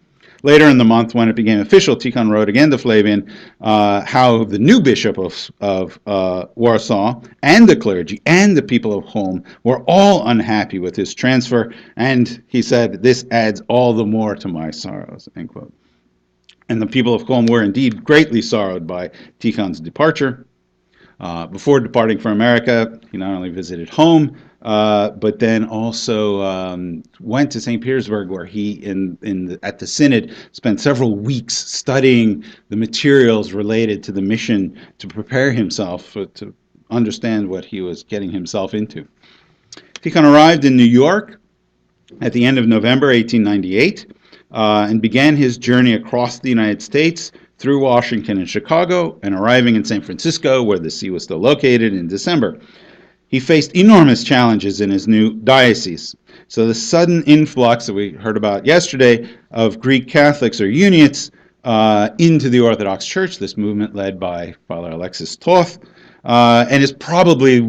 [SPEAKER 3] Later in the month, when it became official, Tikhon wrote again to Flavian how the new bishop of Warsaw and the clergy and the people of Holm were all unhappy with his transfer, and he said, "This adds all the more to my sorrows," end quote. And the people of Holm were indeed greatly sorrowed by Tikhon's departure. Before departing for America, he not only visited Holm, but then also went to St. Petersburg, where he, at the synod, spent several weeks studying the materials related to the mission to prepare himself to understand what he was getting himself into. Tikhon arrived in New York at the end of November 1898 and began his journey across the United States through Washington and Chicago, and arriving in San Francisco, where the see was still located, in December. He faced enormous challenges in his new diocese. So the sudden influx that we heard about yesterday of Greek Catholics or Uniates into the Orthodox Church, this movement led by Father Alexis Toth, and is probably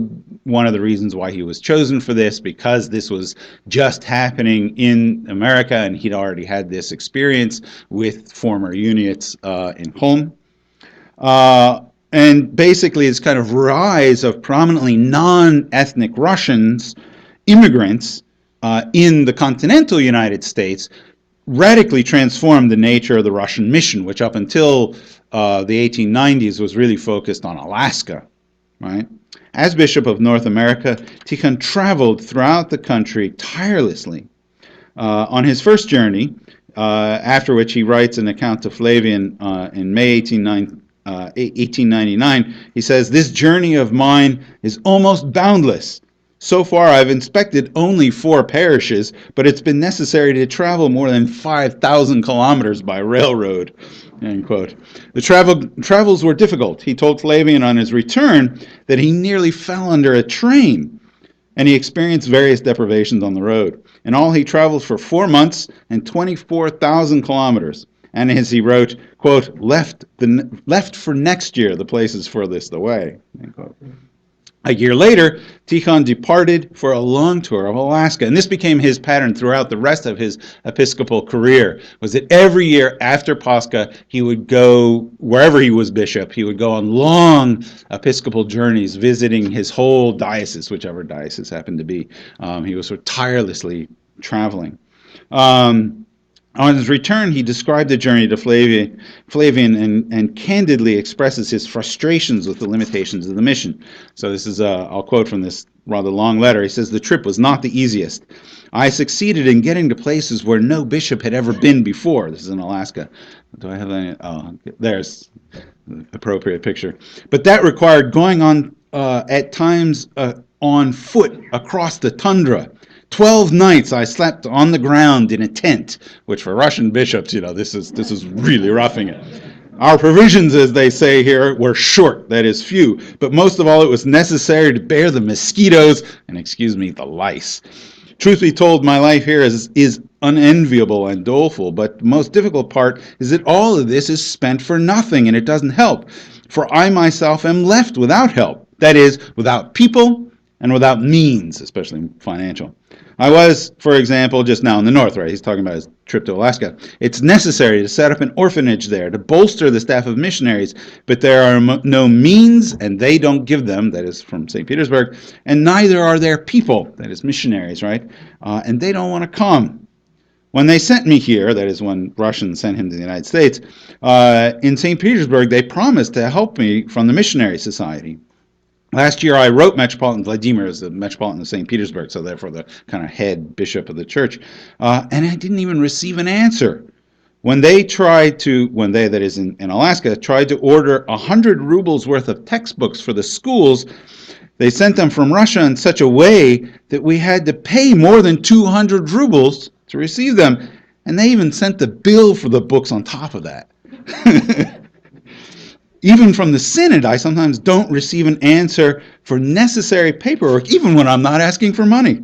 [SPEAKER 3] one of the reasons why he was chosen for this, because this was just happening in America, and he'd already had this experience with former uniates in Holm. And basically, it's kind of rise of prominently non-ethnic Russians, immigrants in the continental United States, radically transformed the nature of the Russian mission, which up until the 1890s was really focused on Alaska, right? As Bishop of North America, Tikhon traveled throughout the country tirelessly. On his first journey, after which he writes an account to Flavian in May 1899, he says, "This journey of mine is almost boundless. So far I've inspected only 4 parishes, but it's been necessary to travel more than 5,000 kilometers by railroad." End quote. The travels were difficult. He told Flavian on his return that he nearly fell under a train, and he experienced various deprivations on the road. In all, he traveled for 4 months and 24,000 kilometers. And as he wrote, quote, left for next year the places furthest away, end quote. A year later, Tikhon departed for a long tour of Alaska, and this became his pattern throughout the rest of his episcopal career, was that every year after Pascha, he would go, wherever he was bishop, he would go on long episcopal journeys, visiting his whole diocese, whichever diocese happened to be. He was sort of tirelessly traveling. On his return, he described the journey to Flavian and candidly expresses his frustrations with the limitations of the mission. So this is, I'll quote from this rather long letter. He says, "The trip was not the easiest. I succeeded in getting to places where no bishop had ever been before." This is in Alaska. Do I have any? Oh, there's the appropriate picture. "But that required going on at times on foot across the tundra. 12 nights I slept on the ground in a tent," which for Russian bishops, this is really roughing it. "Our provisions, as they say here, were short, that is few, but most of all it was necessary to bear the mosquitoes and, excuse me, the lice. Truth be told, my life here is unenviable and doleful, but the most difficult part is that all of this is spent for nothing, and it doesn't help. For I myself am left without help, that is, without people and without means, especially financial. I was, for example, just now in the north, right? He's talking about his trip to Alaska. It's necessary to set up an orphanage there to bolster the staff of missionaries, but there are no means, and they don't give them," that is from St. Petersburg, "and neither are there people," that is missionaries, right? "And they don't want to come. When they sent me here," that is when Russians sent him to the United States, "in St. Petersburg, they promised to help me from the missionary society. Last year, I wrote Metropolitan Vladimir as the Metropolitan of St. Petersburg, so therefore the kind of head bishop of the church, and I didn't even receive an answer. When they, that is in Alaska, tried to order 100 rubles worth of textbooks for the schools, they sent them from Russia in such a way that we had to pay more than 200 rubles to receive them, and they even sent the bill for the books on top of that. Even from the synod, I sometimes don't receive an answer for necessary paperwork, even when I'm not asking for money.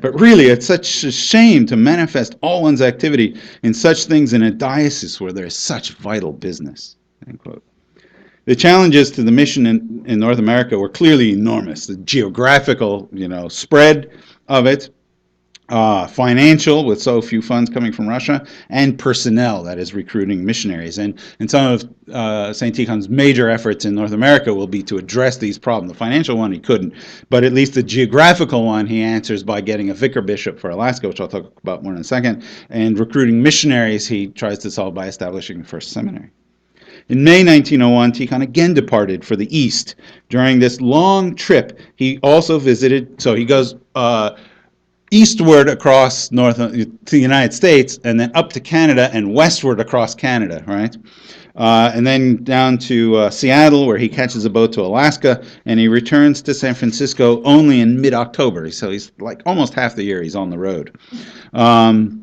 [SPEAKER 3] But really, it's such a shame to manifest all one's activity in such things in a diocese where there is such vital business." End quote. The challenges to the mission in North America were clearly enormous. The geographical, spread of it, financial, with so few funds coming from Russia, and personnel, that is recruiting missionaries. And some of St. Tikhon's major efforts in North America will be to address these problems. The financial one he couldn't, but at least the geographical one he answers by getting a vicar bishop for Alaska, which I'll talk about more in a second, and recruiting missionaries he tries to solve by establishing the first seminary. In May 1901, Tikhon again departed for the east. During this long trip, he also visited, so he goes eastward across to the United States, and then up to Canada, and westward across Canada, right? And then down to Seattle, where he catches a boat to Alaska, and he returns to San Francisco only in mid-October. So he's like almost half the year he's on the road. And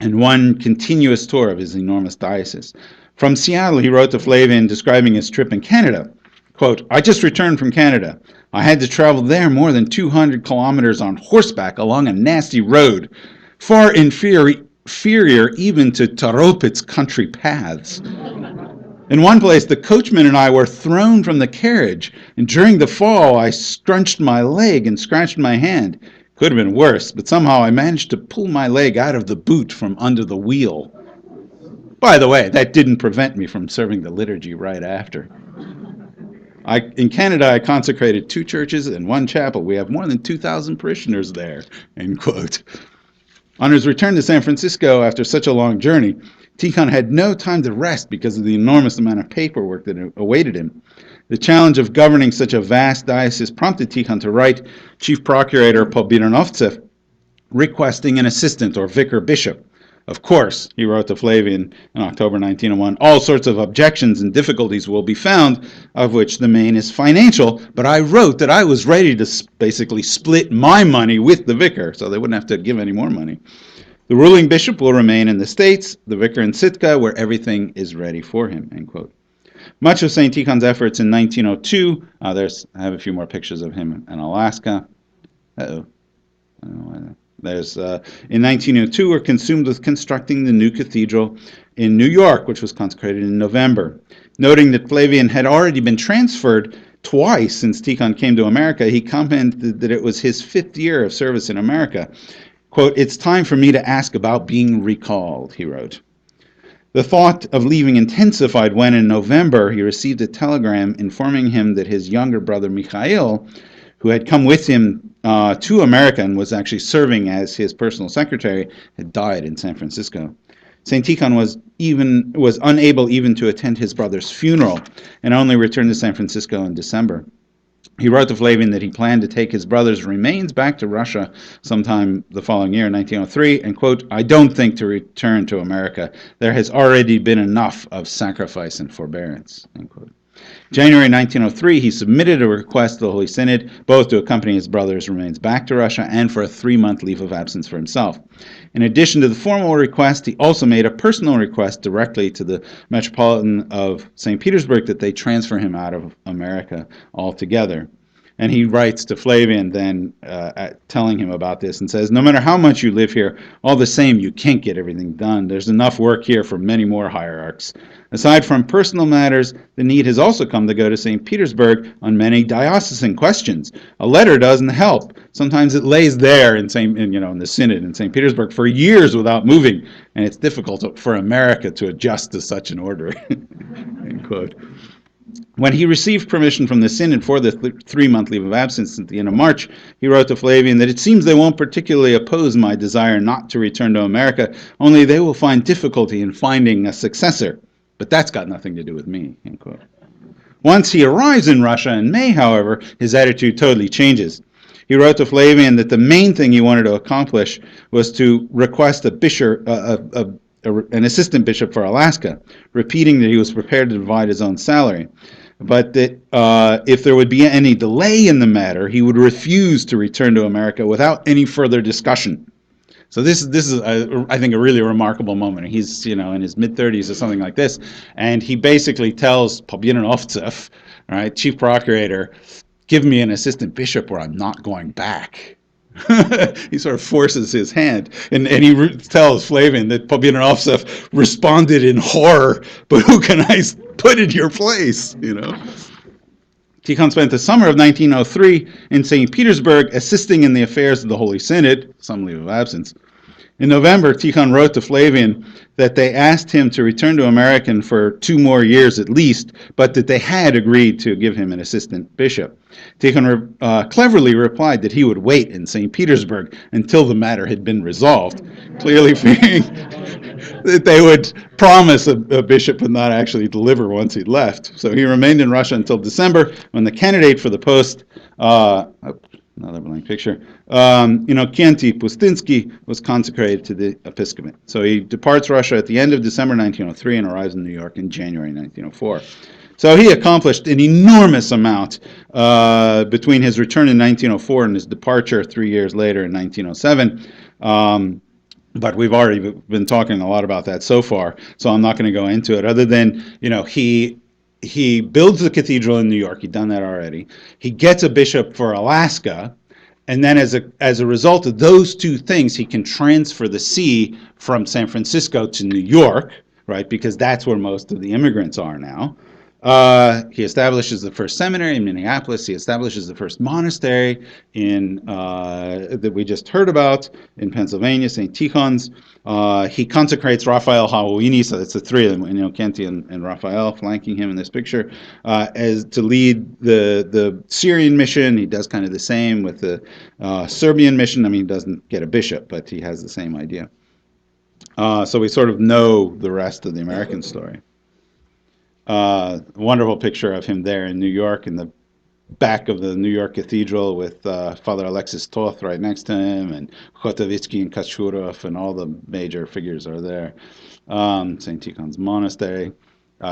[SPEAKER 3] one continuous tour of his enormous diocese. From Seattle, he wrote to Flavian describing his trip in Canada. Quote, "I just returned from Canada. I had to travel there more than 200 kilometers on horseback along a nasty road, far inferior even to Taropit's country paths. In one place, the coachman and I were thrown from the carriage, and during the fall, I scrunched my leg and scratched my hand. Could have been worse, but somehow I managed to pull my leg out of the boot from under the wheel. By the way, that didn't prevent me from serving the liturgy right after. In Canada, I consecrated 2 churches and 1 chapel. We have more than 2,000 parishioners there, end quote. On his return to San Francisco after such a long journey, Tikhon had no time to rest because of the enormous amount of paperwork that awaited him. The challenge of governing such a vast diocese prompted Tikhon to write Chief Procurator Pobiranovtsev requesting an assistant or vicar bishop. Of course, he wrote to Flavian in October 1901, all sorts of objections and difficulties will be found, of which the main is financial, but I wrote that I was ready to basically split my money with the vicar, so they wouldn't have to give any more money. The ruling bishop will remain in the States, the vicar in Sitka, where everything is ready for him, end quote. Much of St. Tikhon's efforts in 1902, I have a few more pictures of him in Alaska. In 1902 were consumed with constructing the new cathedral in New York, which was consecrated in November. Noting that Flavian had already been transferred twice since Tikhon came to America, he commented that it was his 5th year of service in America. Quote, "It's time for me to ask about being recalled," he wrote. The thought of leaving intensified when in November he received a telegram informing him that his younger brother Mikhail, who had come with him to America and was actually serving as his personal secretary, had died in San Francisco. St. Tikhon was unable even to attend his brother's funeral and only returned to San Francisco in December. He wrote to Flavian that he planned to take his brother's remains back to Russia sometime the following year, 1903, and, quote, "I don't think to return to America. There has already been enough of sacrifice and forbearance," end quote. January 1903, he submitted a request to the Holy Synod, both to accompany his brother's remains back to Russia and for a 3-month leave of absence for himself. In addition to the formal request, he also made a personal request directly to the Metropolitan of St. Petersburg that they transfer him out of America altogether. And he writes to Flavian then telling him about this and says, "No matter how much you live here, all the same you can't get everything done. There's enough work here for many more hierarchs. Aside from personal matters, the need has also come to go to St. Petersburg on many diocesan questions. A letter doesn't help. Sometimes it lays there in the Synod in St. Petersburg for years without moving, and it's difficult for America to adjust to such an order." End quote. When he received permission from the Synod for the 3-month leave of absence at the end of March, he wrote to Flavian that it seems they won't particularly oppose my desire not to return to America, only they will find difficulty in finding a successor. But that's got nothing to do with me, end quote. Once he arrives in Russia in May, however, his attitude totally changes. He wrote to Flavian that the main thing he wanted to accomplish was to request a bishop, an assistant bishop for Alaska, repeating that he was prepared to divide his own salary, but that if there would be any delay in the matter, he would refuse to return to America without any further discussion. So this is I think, a really remarkable moment. He's in his mid-30s or something like this, and he basically tells Pobiranovtsev, right, Chief Procurator, "Give me an assistant bishop or I'm not going back." He sort of forces his hand, and he tells Flavian that Pobiranovtsev responded in horror, "But who can I put in your place?" Tikhon spent the summer of 1903 in St. Petersburg assisting in the affairs of the Holy Synod, some leave of absence. In November, Tikhon wrote to Flavian that they asked him to return to America for 2 more years at least, but that they had agreed to give him an assistant bishop. Tikhon cleverly replied that he would wait in St. Petersburg until the matter had been resolved, clearly fearing that they would promise a bishop and not actually deliver once he'd left. So he remained in Russia until December, when the candidate for the post, another blank picture, Innokenty Pustinsky, was consecrated to the episcopate. So he departs Russia at the end of December 1903 and arrives in New York in January 1904. So he accomplished an enormous amount between his return in 1904 and his departure 3 years later in 1907. But we've already been talking a lot about that so far, so I'm not going to go into it, other than, he builds the cathedral in New York. He'd done that already. He gets a bishop for Alaska, and then as a result of those 2 things, he can transfer the see from San Francisco to New York, right? Because that's where most of the immigrants are now. He establishes the first seminary in Minneapolis. He establishes the first monastery in that we just heard about in Pennsylvania, St. Tikhon's. He consecrates Raphael Hawini, so that's the three of them, Kenty and Raphael flanking him in this picture, as to lead the Syrian mission. He does kind of the same with the Serbian mission. I mean, he doesn't get a bishop, but he has the same idea. So we sort of know the rest of the American story. Wonderful picture of him there in New York in the back of the New York Cathedral with Father Alexis Toth right next to him, and Khotovitsky and Kachurov, and all the major figures are there. St. Tikhon's Monastery.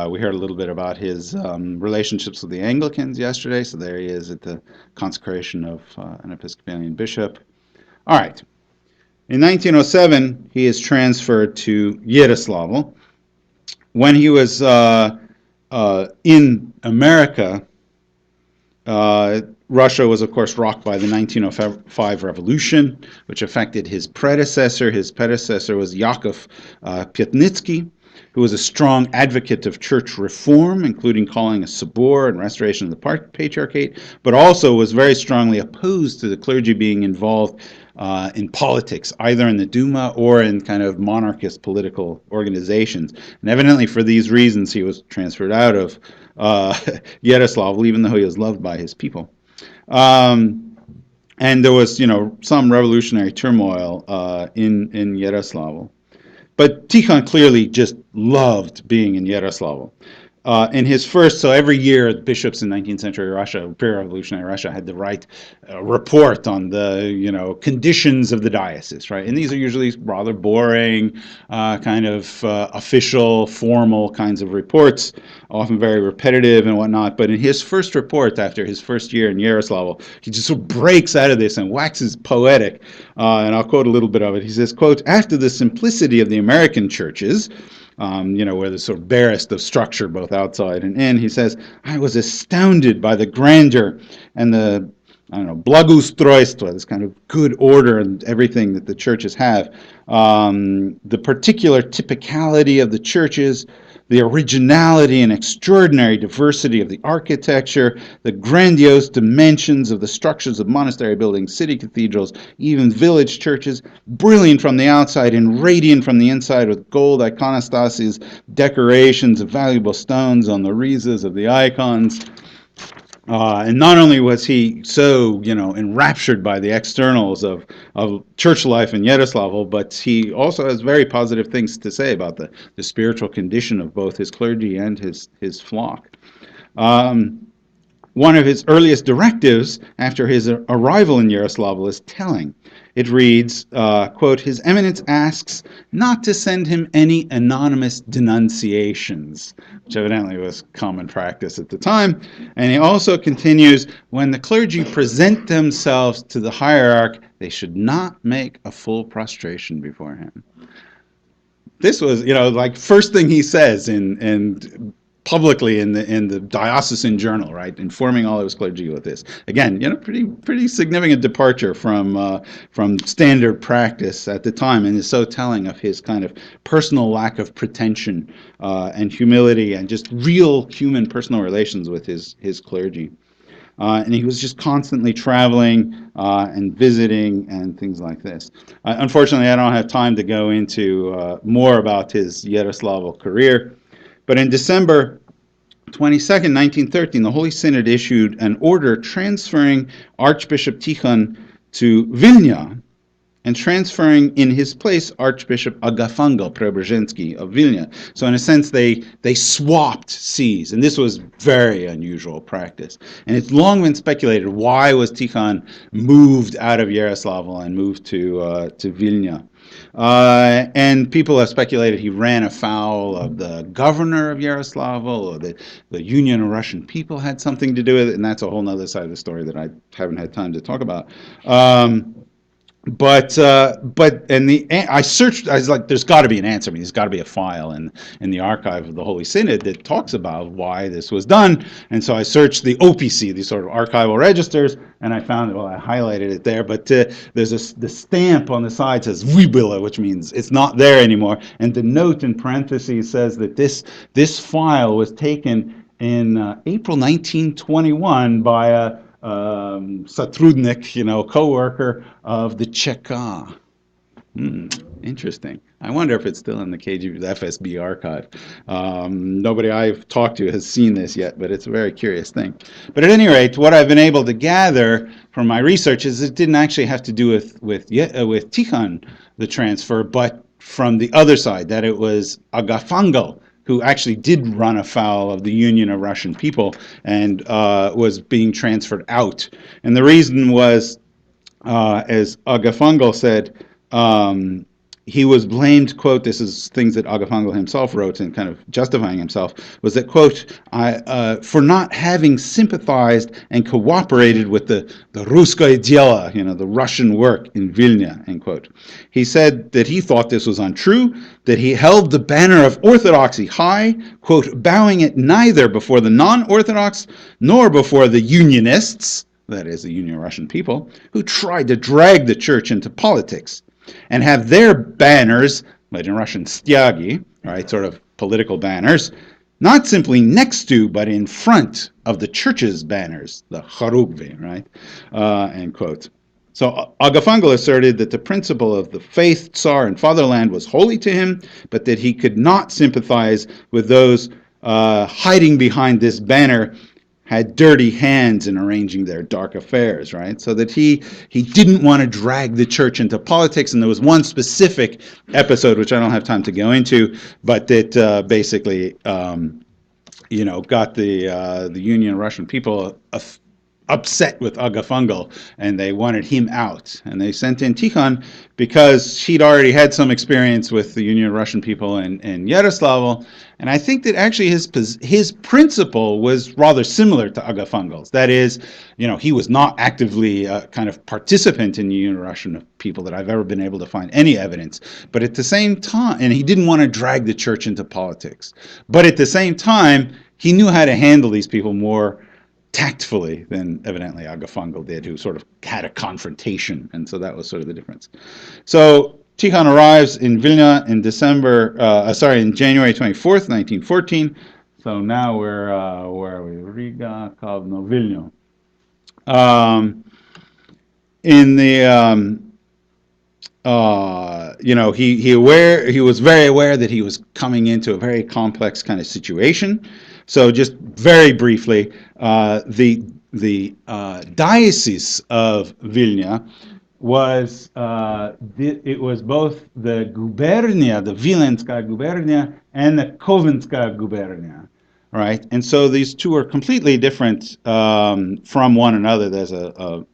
[SPEAKER 3] We heard a little bit about his relationships with the Anglicans yesterday, so there he is at the consecration of an Episcopalian bishop. All right. In 1907, he is transferred to Yaroslavl. When he was in America, Russia was, of course, rocked by the 1905 revolution, which affected his predecessor. His predecessor was Yakov Pyatnitsky, who was a strong advocate of church reform, including calling a sobor and restoration of the Patriarchate, but also was very strongly opposed to the clergy being involved in politics, either in the Duma or in kind of monarchist political organizations. And evidently for these reasons, he was transferred out of Yaroslavl, even though he was loved by his people. And there was, some revolutionary turmoil in Yaroslavl. But Tikhon clearly just loved being in Yaroslavl. In his first, so every year, bishops in 19th century Russia, pre-revolutionary Russia, had to write a report on the, conditions of the diocese, right? And these are usually rather boring, kind of official, formal kinds of reports, often very repetitive and whatnot. But in his first report, after his first year in Yaroslavl, he just sort of breaks out of this and waxes poetic. And I'll quote a little bit of it. He says, quote, "After the simplicity of the American churches," where there's sort of barest of structure both outside and in, he says, "I was astounded by the grandeur and the, благоустройство, this kind of good order and everything that the churches have, the particular typicality of the churches, the originality and extraordinary diversity of the architecture, the grandiose dimensions of the structures of monastery buildings, city cathedrals, even village churches, brilliant from the outside and radiant from the inside with gold iconostases, decorations of valuable stones on the wreaths of the icons." And not only was he so, enraptured by the externals of church life in Yaroslavl, but he also has very positive things to say about the spiritual condition of both his clergy and his flock. One of his earliest directives after his arrival in Yaroslavl is telling. It reads, quote, "His Eminence asks not to send him any anonymous denunciations," which evidently was common practice at the time. And he also continues, "When the clergy present themselves to the hierarch, they should not make a full prostration before him." This was, first thing he says in publicly in the diocesan journal, right, informing all of his clergy with this. Again, pretty significant departure from standard practice at the time, and is so telling of his kind of personal lack of pretension and humility and just real human personal relations with his clergy. And he was just constantly traveling and visiting and things like this. Unfortunately, I don't have time to go into more about his Yaroslavl career. But in December 22nd, 1913, the Holy Synod issued an order transferring Archbishop Tikhon to Vilna and transferring in his place Archbishop Agafangel Preobrazhensky of Vilna. So in a sense, they swapped sees, and this was very unusual practice. And it's long been speculated, why was Tikhon moved out of Yaroslavl and moved to Vilna? And people have speculated he ran afoul of the governor of Yaroslavl, or the Union of Russian People had something to do with it, and that's a whole other side of the story that I haven't had time to talk about. I searched. I was like, "There's got to be an answer. I mean, there's got to be a file in the archive of the Holy Synod that talks about why this was done." And so I searched the OPC, these sort of archival registers, and I found it. Well, I highlighted it there, but there's the stamp on the side says "Vybilo," which means it's not there anymore. And the note in parentheses says that this file was taken in April 1921 by a Satrudnik, co-worker of the Cheka. Interesting. I wonder if it's still in the KGB, the FSB archive. Nobody I've talked to has seen this yet, but it's a very curious thing. But at any rate, what I've been able to gather from my research is it didn't actually have to do with Tikhon, the transfer, but from the other side, that it was Agafangel who actually did run afoul of the Union of Russian People and was being transferred out. And the reason was, as Agafangel said, he was blamed, quote, this is things that Agafangel himself wrote and kind of justifying himself, was that, quote, for not having sympathized and cooperated with the Ruskoye Delo, the Russian work in Vilna, end quote. He said that he thought this was untrue, that he held the banner of orthodoxy high, quote, bowing it neither before the non-Orthodox nor before the Unionists, that is, the Union of Russian People, who tried to drag the church into politics and have their banners, but in Russian styagi, right, sort of political banners, not simply next to, but in front of the church's banners, the Kharugvi, right, end quote. So Agafangel asserted that the principle of the faith, Tsar, and fatherland was holy to him, but that he could not sympathize with those hiding behind this banner had dirty hands in arranging their dark affairs, right? So that he didn't want to drag the church into politics, and there was one specific episode, which I don't have time to go into, but that basically, got the Union of Russian People upset with Agafangel, and they wanted him out. And they sent in Tikhon because she'd already had some experience with the Union of Russian People in Yaroslavl. And I think that actually his principle was rather similar to Agafangel's. That is, he was not actively kind of participant in the Union of Russian People that I've ever been able to find any evidence. But at the same time, and he didn't want to drag the church into politics. But at the same time, he knew how to handle these people more tactfully than evidently Agafangel did, who sort of had a confrontation, and so that was sort of the difference. So Tikhon arrives in Vilna in January 24th, 1914. So now we're where are we? Riga, Kovno, Vilna. He was very aware that he was coming into a very complex kind of situation. So just very briefly, the diocese of Vilna was it was both the gubernia, the Wilenska gubernia, and the Kovenska gubernia, right? And so these two are completely different from one another. There's a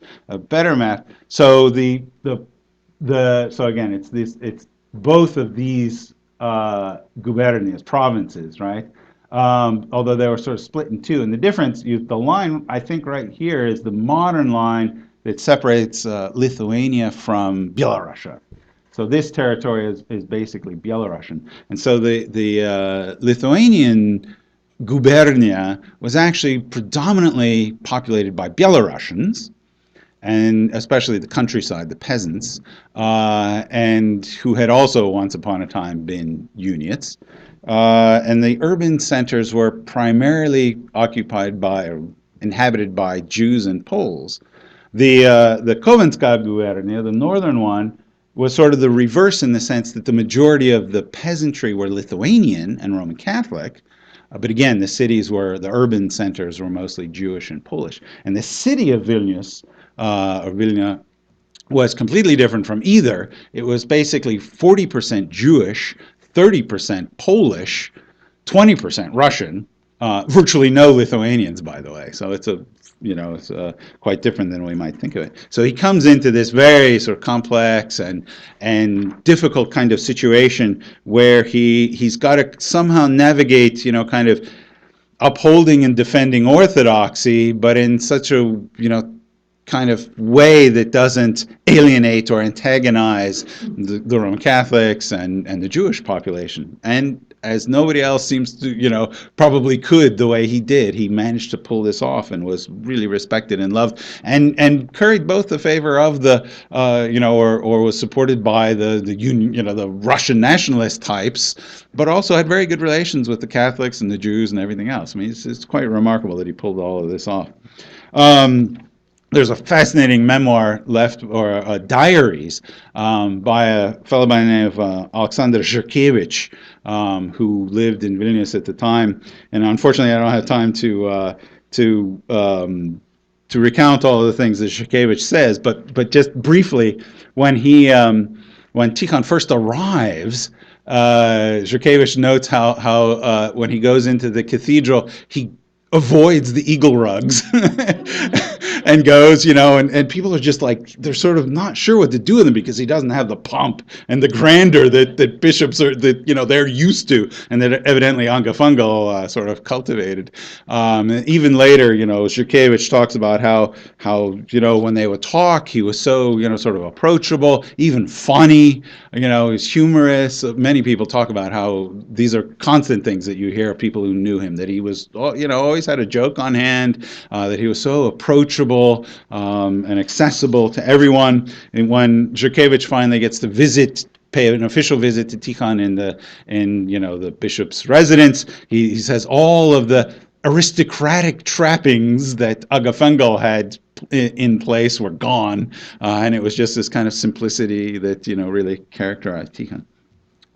[SPEAKER 3] better map. So so again, it's both of these gubernias, provinces, right? Although they were sort of split in two. And the difference, the line, I think right here, is the modern line that separates Lithuania from Belarusia. So this territory is basically Belarusian. And so the Lithuanian gubernia was actually predominantly populated by Belarusians, and especially the countryside, the peasants, and who had also once upon a time been Uniats. And the urban centers were primarily occupied by or inhabited by Jews and Poles. The Kovenska gubernia, the northern one, was sort of the reverse in the sense that the majority of the peasantry were Lithuanian and Roman Catholic. But again, the urban centers were mostly Jewish and Polish. And the city of Vilnius, or Vilna, was completely different from either. It was basically 40% Jewish, 30% Polish, 20% Russian, virtually no Lithuanians, by the way. So it's quite different than we might think of it. So he comes into this very sort of complex and difficult kind of situation where he's got to somehow navigate, kind of upholding and defending orthodoxy, but in such a, kind of way that doesn't alienate or antagonize the Roman Catholics and the Jewish population. And as nobody else seems to, probably could the way he did, he managed to pull this off and was really respected and loved, and curried both the favor of the, or was supported by the Union, the Russian nationalist types, but also had very good relations with the Catholics and the Jews and everything else. I mean, it's quite remarkable that he pulled all of this off. There's a fascinating memoir diaries by a fellow by the name of Alexander Zhirkevich, who lived in Vilnius at the time. And unfortunately, I don't have time to recount all of the things that Zhirkevich says. But just briefly, when Tikhon first arrives, Zhirkevich notes how when he goes into the cathedral, he avoids the eagle rugs and goes, and people are just like, they're sort of not sure what to do with him because he doesn't have the pomp and the grandeur that bishops are, they're used to, and that evidently Angafungal sort of cultivated. And even later, Zhirkevich talks about how when they would talk, he was so, sort of approachable, even funny, he's humorous. Many people talk about how these are constant things that you hear of people who knew him, that he was, always had a joke on hand, that he was so approachable and accessible to everyone. And when Zhirkevich finally gets to pay an official visit to Tikhon in the bishop's residence, he says all of the aristocratic trappings that Agafengel had in place were gone, and it was just this kind of simplicity that really characterized Tikhon.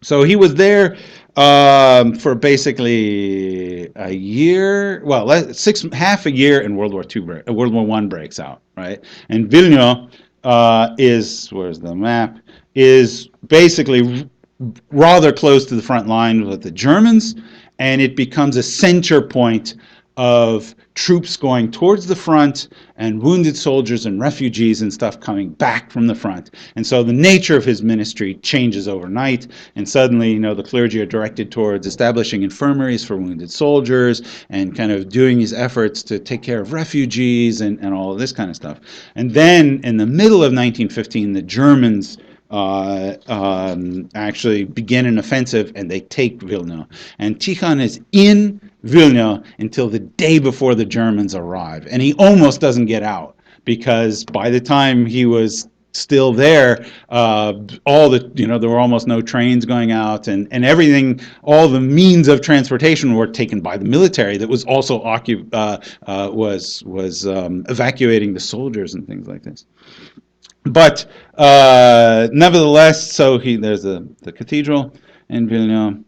[SPEAKER 3] So he was there for basicly a year, half a year, and World War I breaks out, right? And Vilna where's the map, is basically rather close to the front line with the Germans, and it becomes a center point of troops going towards the front and wounded soldiers and refugees and stuff coming back from the front. And so the nature of his ministry changes overnight, and suddenly, the clergy are directed towards establishing infirmaries for wounded soldiers and kind of doing his efforts to take care of refugees and all of this kind of stuff. And then in the middle of 1915, the Germans actually begin an offensive, and they take Vilna. And Tikhon is in Vilna until the day before the Germans arrive, and he almost doesn't get out, because by the time he was still there, there were almost no trains going out, and everything, all the means of transportation were taken by the military that was also evacuating the soldiers and things like this. But nevertheless, so there's the cathedral in Vilna.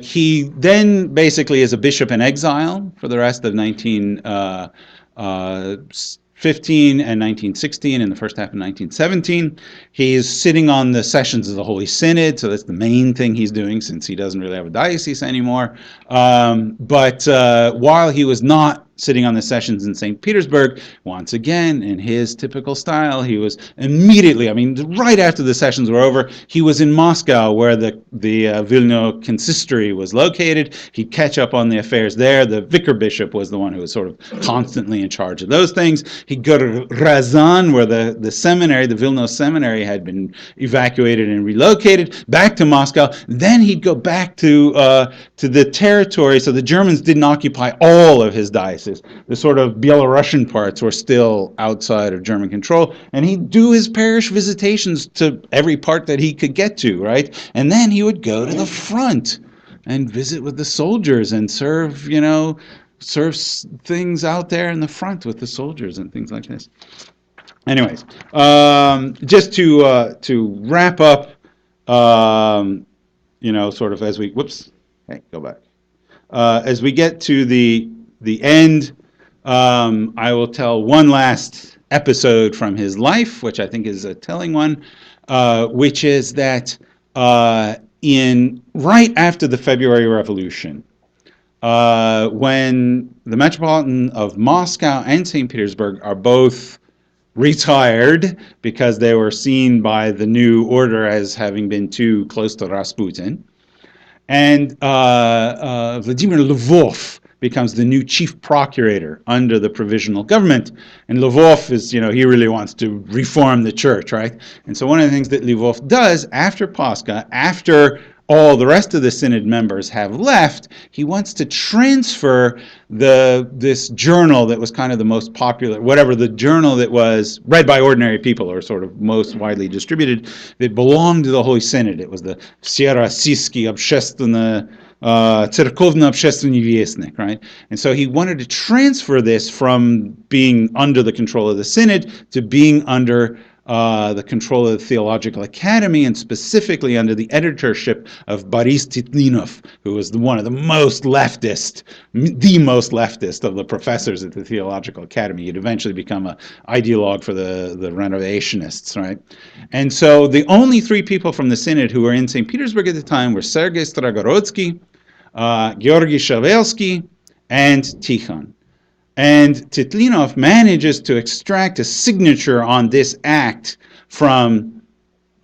[SPEAKER 3] He then basically is a bishop in exile for the rest of 1915 and 1916 and the first half of 1917. He's sitting on the sessions of the Holy Synod, so that's the main thing he's doing since he doesn't really have a diocese anymore. But while he was not sitting on the sessions in St. Petersburg, once again, in his typical style, he was immediately, right after the sessions were over, he was in Moscow, where the Vilna consistory was located. He'd catch up on the affairs there. The vicar bishop was the one who was sort of constantly in charge of those things. He'd go to Ryazan, where the seminary, the Vilna seminary, had been evacuated and relocated, back to Moscow. Then he'd go back to the territory, so the Germans didn't occupy all of his diocese. The sort of Belarusian parts were still outside of German control, and he'd do his parish visitations to every part that he could get to, right? And then he would go to the front and visit with the soldiers and serve things out there in the front with the soldiers and things like this. Anyways, just to wrap up, sort of as we, go back. As we get to the end, I will tell one last episode from his life, which I think is a telling one, which is that right after the February Revolution, when the Metropolitan of Moscow and St. Petersburg are both retired because they were seen by the new order as having been too close to Rasputin, and Vladimir Lvov becomes the new chief procurator under the provisional government. And Lvov is, he really wants to reform the church, right? And so one of the things that Lvov does after Pascha, after all the rest of the synod members have left, he wants to transfer this journal that was kind of the most popular, whatever the journal that was read by ordinary people or sort of most widely distributed, that belonged to the Holy Synod. It was the Всероссийский общественный Церковный общественный вестник, right? And so he wanted to transfer this from being under the control of the Synod to being under the control of the Theological Academy, and specifically under the editorship of Boris Titlinov, who was one of the most leftist of the professors at the Theological Academy. He'd eventually become an ideologue for the Renovationists, right? And so the only three people from the Synod who were in St. Petersburg at the time were Sergei Strogorodsky, Georgy Shavelsky, and Tikhon. And Titlinov manages to extract a signature on this act from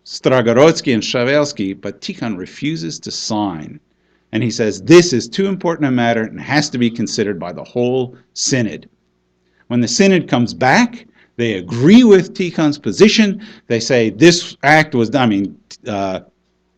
[SPEAKER 3] Strogorodsky and Shavelsky, but Tikhon refuses to sign. And he says, this is too important a matter and has to be considered by the whole Synod. When the Synod comes back, they agree with Tikhon's position. They say this act was done.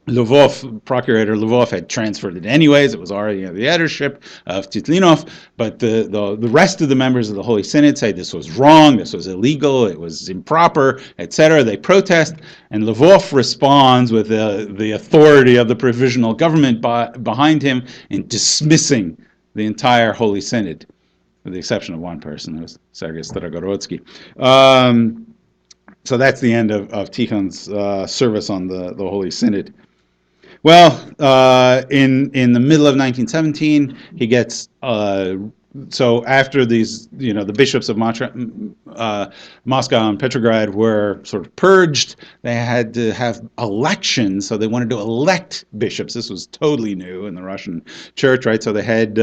[SPEAKER 3] Procurator Lvov had transferred it anyways. It was already under the editorship of Titlinov, but the rest of the members of the Holy Synod say this was wrong, this was illegal, it was improper, etc. They protest, and Lvov responds with the authority of the provisional government behind him in dismissing the entire Holy Synod, with the exception of one person, it was Sergei Strogorodsky. So that's the end of Tikhon's service on the Holy Synod. Well, in the middle of 1917, he gets so after these, the bishops of Moscow and Petrograd were sort of purged, they had to have elections, so they wanted to elect bishops. This was totally new in the Russian church, right? So they had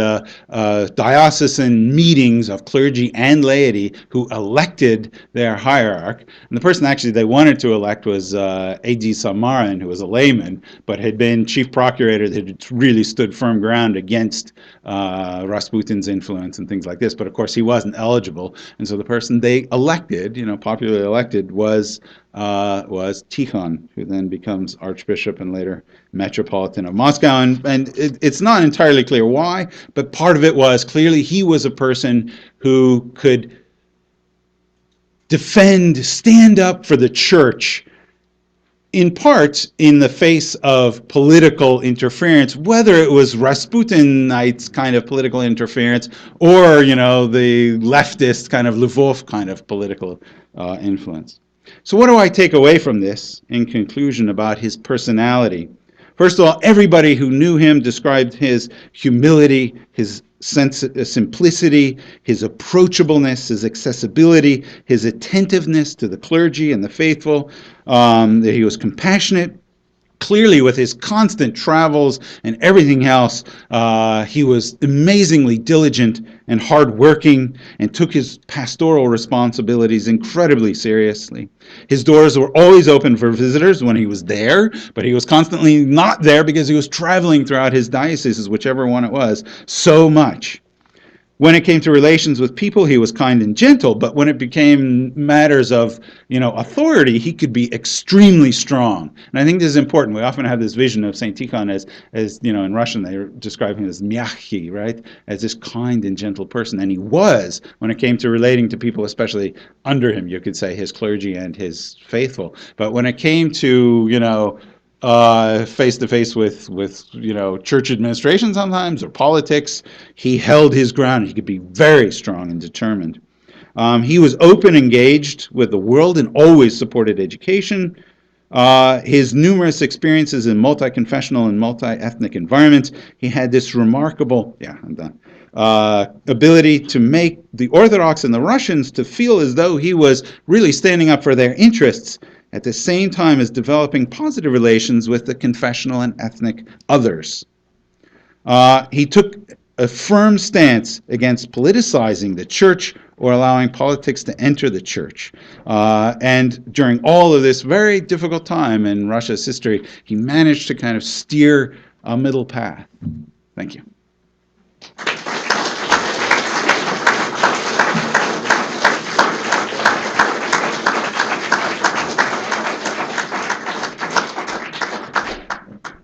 [SPEAKER 3] diocesan meetings of clergy and laity who elected their hierarch. And the person actually they wanted to elect was A.D. Samarin, who was a layman, but had been chief procurator that had really stood firm ground against Rasputin's influence and things like this, but of course he wasn't eligible, and so the person they elected, popularly elected, was Tikhon, who then becomes Archbishop and later Metropolitan of Moscow. And it's not entirely clear why, but part of it was clearly he was a person who could stand up for the church, in part in the face of political interference, whether it was Rasputinites kind of political interference or, the leftist kind of Lvov kind of political influence. So what do I take away from this in conclusion about his personality? First of all, everybody who knew him described his humility, his simplicity, his approachableness, his accessibility, his attentiveness to the clergy and the faithful, that he was compassionate. Clearly, with his constant travels and everything else, he was amazingly diligent and hardworking and took his pastoral responsibilities incredibly seriously. His doors were always open for visitors when he was there, but he was constantly not there because he was traveling throughout his dioceses, whichever one it was, so much. When it came to relations with people, he was kind and gentle, but when it became matters of, authority, he could be extremely strong. And I think this is important. We often have this vision of St. Tikhon as in Russian, they describe him as myakhy, right? As this kind and gentle person. And he was, when it came to relating to people, especially under him, you could say, his clergy and his faithful. But when it came to, face to face with church administration sometimes or politics, he held his ground. He could be very strong and determined. He was open, engaged with the world, and always supported education. His numerous experiences in multi-confessional and multi-ethnic environments, he had this remarkable, ability to make the Orthodox and the Russians to feel as though he was really standing up for their interests, at the same time as developing positive relations with the confessional and ethnic others. He took a firm stance against politicizing the church or allowing politics to enter the church. And during all of this very difficult time in Russia's history, he managed to kind of steer a middle path. Thank you.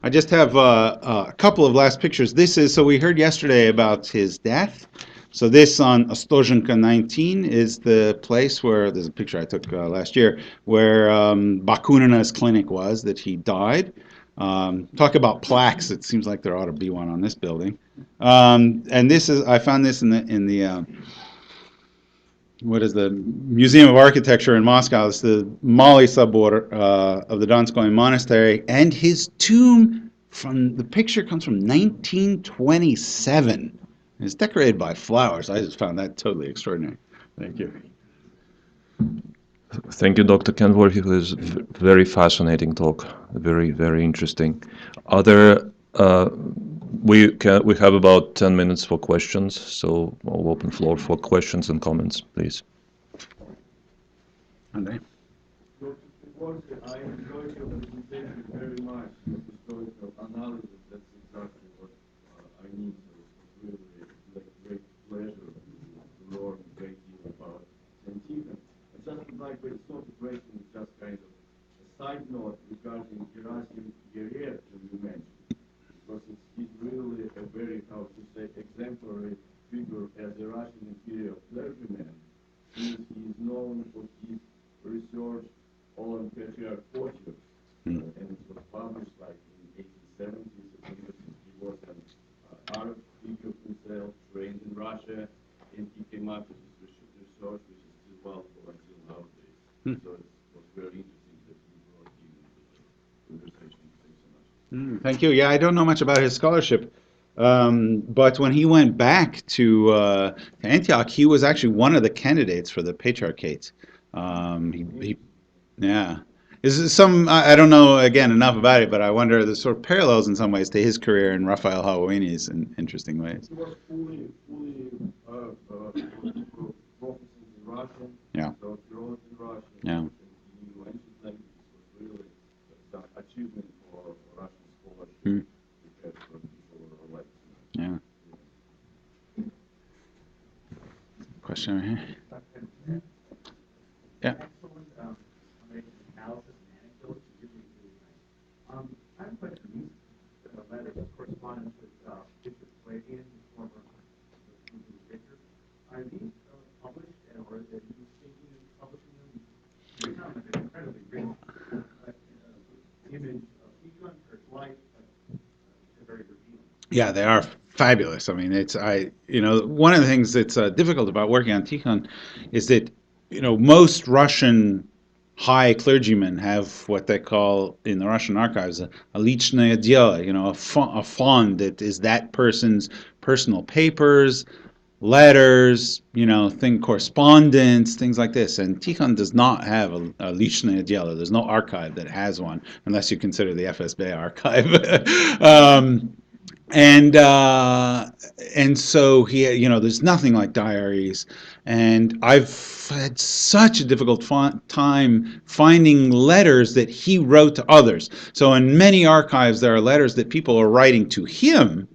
[SPEAKER 3] I just have a couple of last pictures. So we heard yesterday about his death. So this on Ostozhenka 19 is the place where, there's a picture I took last year, where Bakunina's clinic was, that he died. Talk about plaques, it seems like there ought to be one on this building. And this is, I found this in the what is the Museum of Architecture in Moscow. It's the Mali suborder of the Donskoy Monastery, and his tomb from the picture comes from 1927. It's decorated by flowers. I just found that totally extraordinary. Thank you.
[SPEAKER 1] Thank you, Dr. Kenworthy. It was a very fascinating talk. Very, very interesting. We have about 10 minutes for questions, so I'll open floor for questions and comments, please.
[SPEAKER 3] Andrei?
[SPEAKER 4] I enjoyed your presentation very much. The historical analysis, that's exactly what I need. So it was really a great pleasure to learn a great deal about St Tikhon. I just would like, but it's not a question, it's just kind of a side note regarding Gerasim Gerev, who you mentioned. Because he's really a very, how to say, exemplary figure as a Russian imperial clergyman. He is known for his research on Patriarch Portius, and it was published like in 1870s. I think he was an Arab figure himself, trained in Russia, and he came up with his research, which is still valuable until nowadays. So it was very interesting that we brought him into the conversation. Thanks so much.
[SPEAKER 3] Thank you. Yeah, I don't know much about his scholarship, but when he went back to Antioch, he was actually one of the candidates for the Patriarchate. Yeah. Is some, I don't know, again, enough about it, but I wonder the sort of parallels in some ways to his career and Raphael Hawani's in interesting ways.
[SPEAKER 4] He was fully focusing in Russian.
[SPEAKER 3] Yeah.
[SPEAKER 4] So he wrote in Russian.
[SPEAKER 3] Yeah.
[SPEAKER 4] And he knew ancient languages. It was really some achievement for Russian scholarship. We had from people like
[SPEAKER 3] Yeah. Question over here. Yeah.
[SPEAKER 5] Excellent analysis and anecdotes. Really, really nice. I have a question. These letters of correspondence with Bishop Flavian, the former vicar, are these published, or are you thinking of publishing them? They sound like an incredibly rich image of Tikhon, or life, but very revealing.
[SPEAKER 3] Yeah, they are fabulous. I mean, one of the things that's difficult about working on Tikhon is that, most Russian high clergymen have what they call in the Russian archives a lichное дело, a fund that is that person's personal papers, letters, correspondence, things like this. And Tikhon does not have a lichное дело. There's no archive that has one, unless you consider the FSB archive. And so he, there's nothing like diaries, and I've had such a difficult time finding letters that he wrote to others. So in many archives, there are letters that people are writing to him,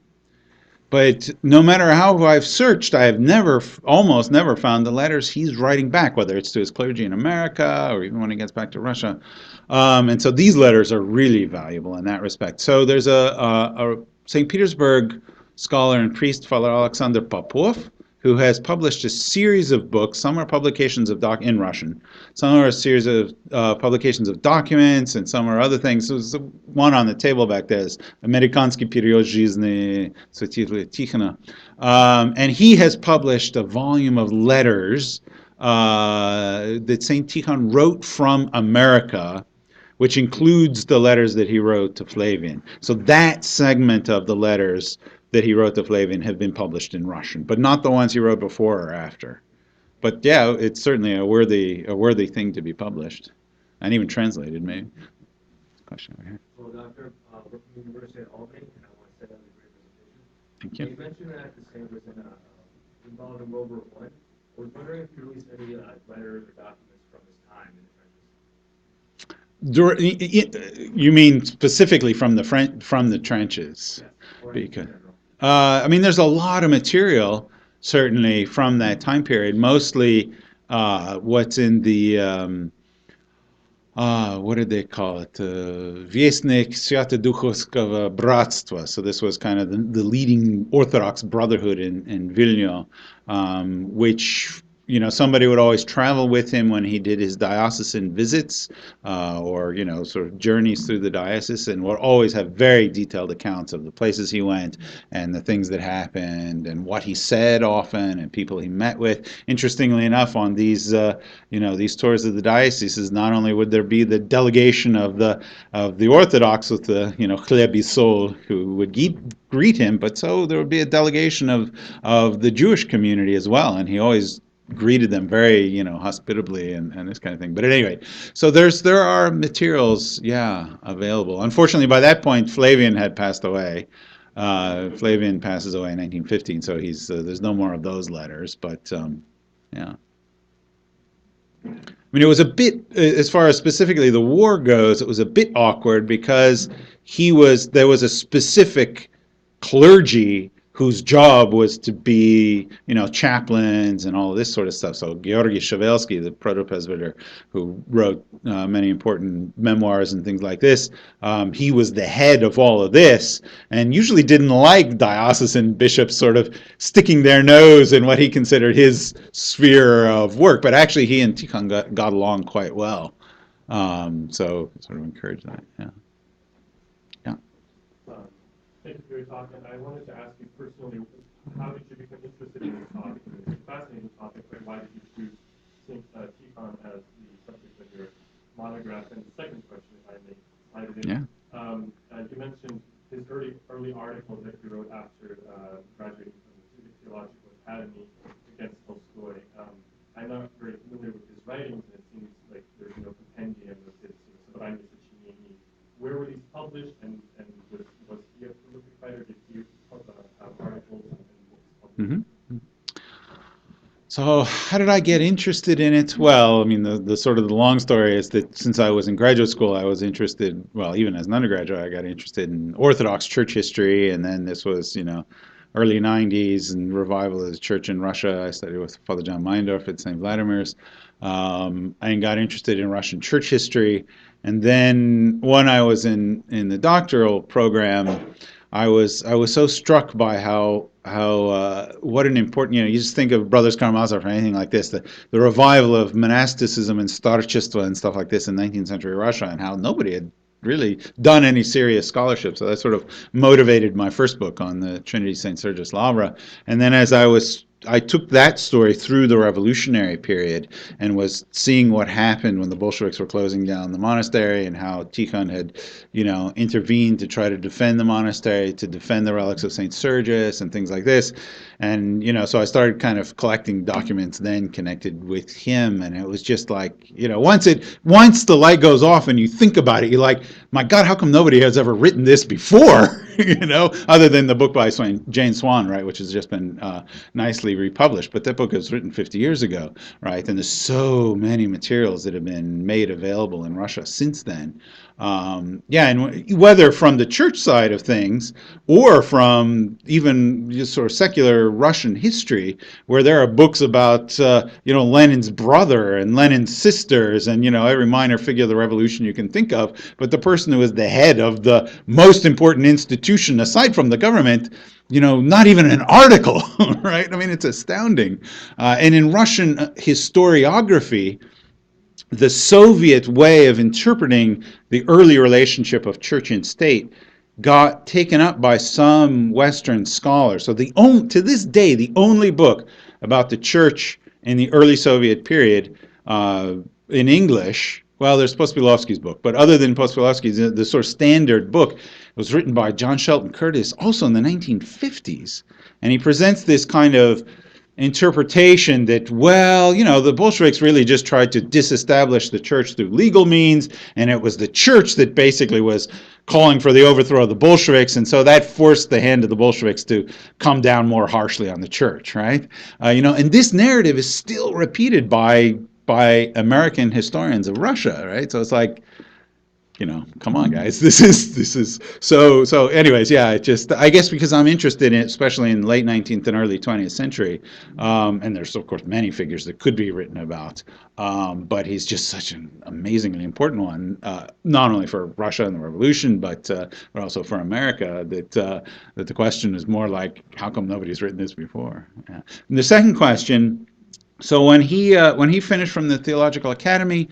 [SPEAKER 3] but no matter how I've searched, I have almost never found the letters he's writing back, whether it's to his clergy in America or even when he gets back to Russia. And so these letters are really valuable in that respect. So there's a St. Petersburg scholar and priest, Father Alexander Popov, who has published a series of books. Some are publications of in Russian. Some are a series of publications of documents, and some are other things. There's one on the table back there is Amerikansky Period Жизни Святителя Тихона. And he has published a volume of letters that St. Tikhon wrote from America, which includes the letters that he wrote to Flavian. So that segment of the letters that he wrote to Flavian have been published in Russian, but not the ones he wrote before or after. But yeah, it's certainly a worthy thing to be published, and even translated, maybe. Question over here.
[SPEAKER 5] Hello, Doctor. We're from the University of Albany, and I want to say that was a great presentation.
[SPEAKER 3] Thank you.
[SPEAKER 5] You mentioned that the same was involved in World War I. I was wondering if you released any letters or documents from this time in the trenches.
[SPEAKER 3] You mean specifically from the trenches?
[SPEAKER 5] Yes. Or in
[SPEAKER 3] Because
[SPEAKER 5] general.
[SPEAKER 3] there's a lot of material certainly from that time period. Mostly what's in the what did they call it? Viesnik Sviatoduchovskого Bratstva. So this was kind of the leading Orthodox brotherhood in Vilna, which somebody would always travel with him when he did his diocesan visits, or sort of journeys through the diocese, and would always have very detailed accounts of the places he went and the things that happened and what he said often and people he met with. Interestingly enough, on these these tours of the dioceses, not only would there be the delegation of the Orthodox with the Chleb Sol who would greet him, but so there would be a delegation of the Jewish community as well, and he always greeted them very hospitably and this kind of thing. But at any rate, so there are materials available. Unfortunately, by that point Flavian had passed away. Flavian passes away in 1915, so he's there's no more of those letters, but yeah. I mean, it was a bit, as far as specifically the war goes, it was a bit awkward because there was a specific clergy whose job was to be, chaplains and all of this sort of stuff. So Georgy Shevelsky, the proto-presbyter who wrote many important memoirs and things like this, he was the head of all of this and usually didn't like diocesan bishops sort of sticking their nose in what he considered his sphere of work. But actually he and Tikhon got along quite well. So sort of encouraged that, yeah.
[SPEAKER 6] Thank you for your talk, and I wanted to ask you personally, how did you become interested in this topic? It's a fascinating topic, but why did you choose St. Tikhon as the subject of your monograph? And the second question, if I may slide it in. Yeah. You mentioned his early articles that he wrote after graduating from the Theological Academy against Tolstoy. I'm not very familiar with his writings, and it seems like there's no compendium of his Sobranie Socinieni. Where were these published, and was he a prolific writer? Did he have articles and books published?
[SPEAKER 3] Mm-hmm. So how did I get interested in it? Well, I mean, the sort of the long story is that since I was in graduate school, I was interested, well, even as an undergraduate, I got interested in Orthodox church history, and then this was, early 90s and revival of the church in Russia. I studied with Father John Meindorf at St. Vladimir's, and got interested in Russian church history. And then when I was in the doctoral program, I was so struck by how what an important, you just think of Brothers Karamazov or anything like this, the revival of monasticism and starchestvo and stuff like this in 19th century Russia, and how nobody had really done any serious scholarship. So that sort of motivated my first book on the Trinity St. Sergius Lavra. And then as I took that story through the revolutionary period and was seeing what happened when the Bolsheviks were closing down the monastery and how Tikhon had, intervened to try to defend the monastery, to defend the relics of St. Sergius and things like this. And, so I started kind of collecting documents then connected with him. And it was just like, once the light goes off and you think about it, you're like, my God, how come nobody has ever written this before? Other than the book by Jane Swan, right, which has just been nicely republished. But that book was written 50 years ago, right? And there's so many materials that have been made available in Russia since then. And whether from the church side of things or from even just sort of secular Russian history, where there are books about, Lenin's brother and Lenin's sisters and, every minor figure of the revolution you can think of, but the person who was the head of the most important institution aside from the government, not even an article, right? I mean, it's astounding. And in Russian historiography, the Soviet way of interpreting the early relationship of church and state got taken up by some Western scholars. So to this day, the only book about the church in the early Soviet period in English, well, there's Pospilovsky's book, but other than Pospilovsky's, the sort of standard book was written by John Shelton Curtis, also in the 1950s. And he presents this kind of interpretation that, the Bolsheviks really just tried to disestablish the church through legal means, and it was the church that basically was calling for the overthrow of the Bolsheviks, and so that forced the hand of the Bolsheviks to come down more harshly on the church, right? And this narrative is still repeated by American historians of Russia, right? So it's like, come on, guys, this is so. Anyways, yeah, I guess because I'm interested in it, especially in the late 19th and early 20th century, and there's of course many figures that could be written about, but he's just such an amazingly important one, not only for Russia and the revolution, but also for America. That the question is more like, how come nobody's written this before? Yeah. And the second question. So when he finished from the Theological Academy,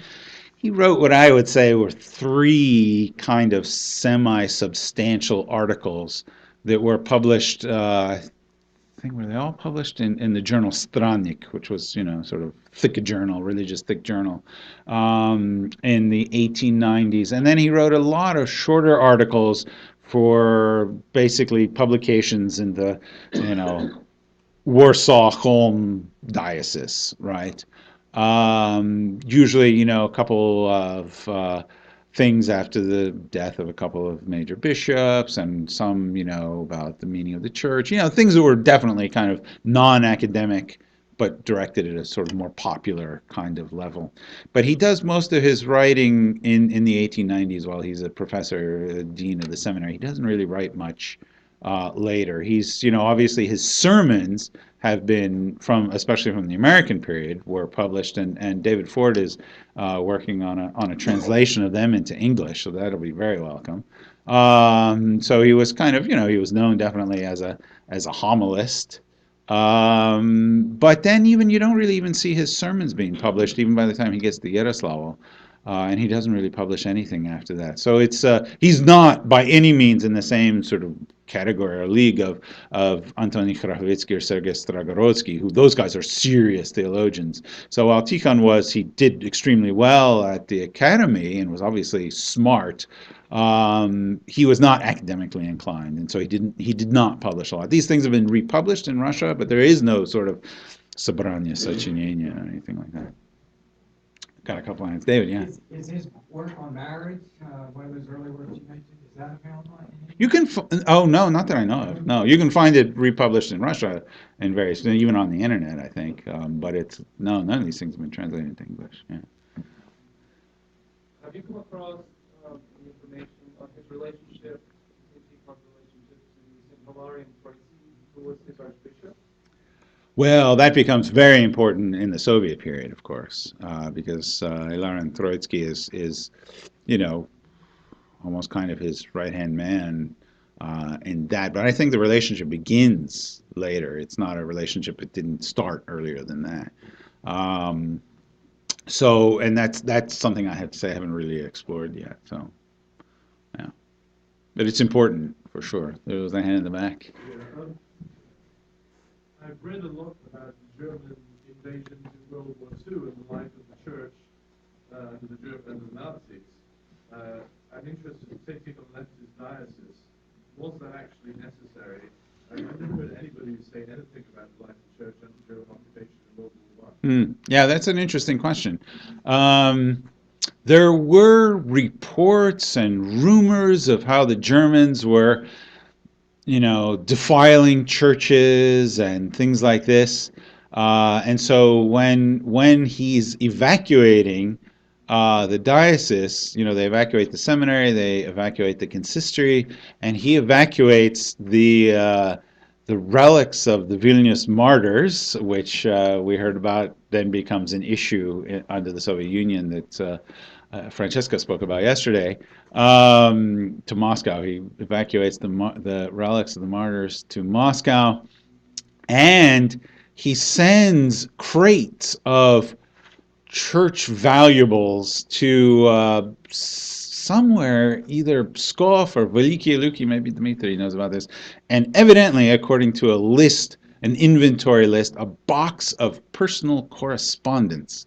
[SPEAKER 3] he wrote what I would say were three kind of semi-substantial articles that were published. I think were they all published in the journal Strannik, which was sort of thick journal, religious thick journal, in the 1890s. And then he wrote a lot of shorter articles for basically publications in the Warsaw home diocese, right? Usually, a couple of things after the death of a couple of major bishops, and some, about the meaning of the church, things that were definitely kind of non-academic, but directed at a sort of more popular kind of level. But he does most of his writing in the 1890s while he's a professor, dean of the seminary. He doesn't really write much later. He's, obviously his sermons have been especially from the American period, were published, and David Ford is working on a translation of them into English, so that'll be very welcome. So he was kind of, he was known definitely as a homilist. But then you don't really even see his sermons being published, even by the time he gets to Yaroslavl. And he doesn't really publish anything after that. So he's not by any means in the same sort of category or league of Antoni Chrahovitsky or Sergei Stragorodsky, who those guys are serious theologians. So while Tikhon he did extremely well at the academy and was obviously smart, he was not academically inclined, and so he did not publish a lot. These things have been republished in Russia, but there is no sort of Sobranie Sochinenia or anything like that. Got a couple lines. David, yeah.
[SPEAKER 7] Is his work on marriage, one of those early works you mentioned, is that available?
[SPEAKER 3] You can, oh no, not that I know of. No, you can find it republished in Russia in various, even on the internet, I think. But none of these things have been translated into English. Yeah.
[SPEAKER 4] Have you come across any information on his relationship, St Tikhon's relationship to St Hilarion Troitsky, who was his archbishop?
[SPEAKER 3] Well, that becomes very important in the Soviet period, of course, because Hilarion Troitsky is, almost kind of his right-hand man in that. But I think the relationship begins later. It's not a relationship that didn't start earlier than that. So, and that's something I have to say I haven't really explored yet. So, yeah, but it's important for sure. There was a hand in the back.
[SPEAKER 4] Yeah, I've read a lot about the German invasions in World War II and the life of the church and the Nazis. I'm interested in St. Tikhon left his diocese. Was that actually necessary? I've never heard anybody say anything about the life of the church under German occupation in World War I.
[SPEAKER 3] Yeah, that's an interesting question. There were reports and rumors of how the Germans were, defiling churches and things like this. And so when he's evacuating the diocese, they evacuate the seminary, they evacuate the consistory, and he evacuates the relics of the Vilnius martyrs, which we heard about then becomes an issue under the Soviet Union that Francesca spoke about yesterday, to Moscow. He evacuates the relics of the martyrs to Moscow, and he sends crates of church valuables to somewhere, either Pskov or Veliky Luki, maybe Dmitry knows about this, and evidently, according to an inventory list, a box of personal correspondence,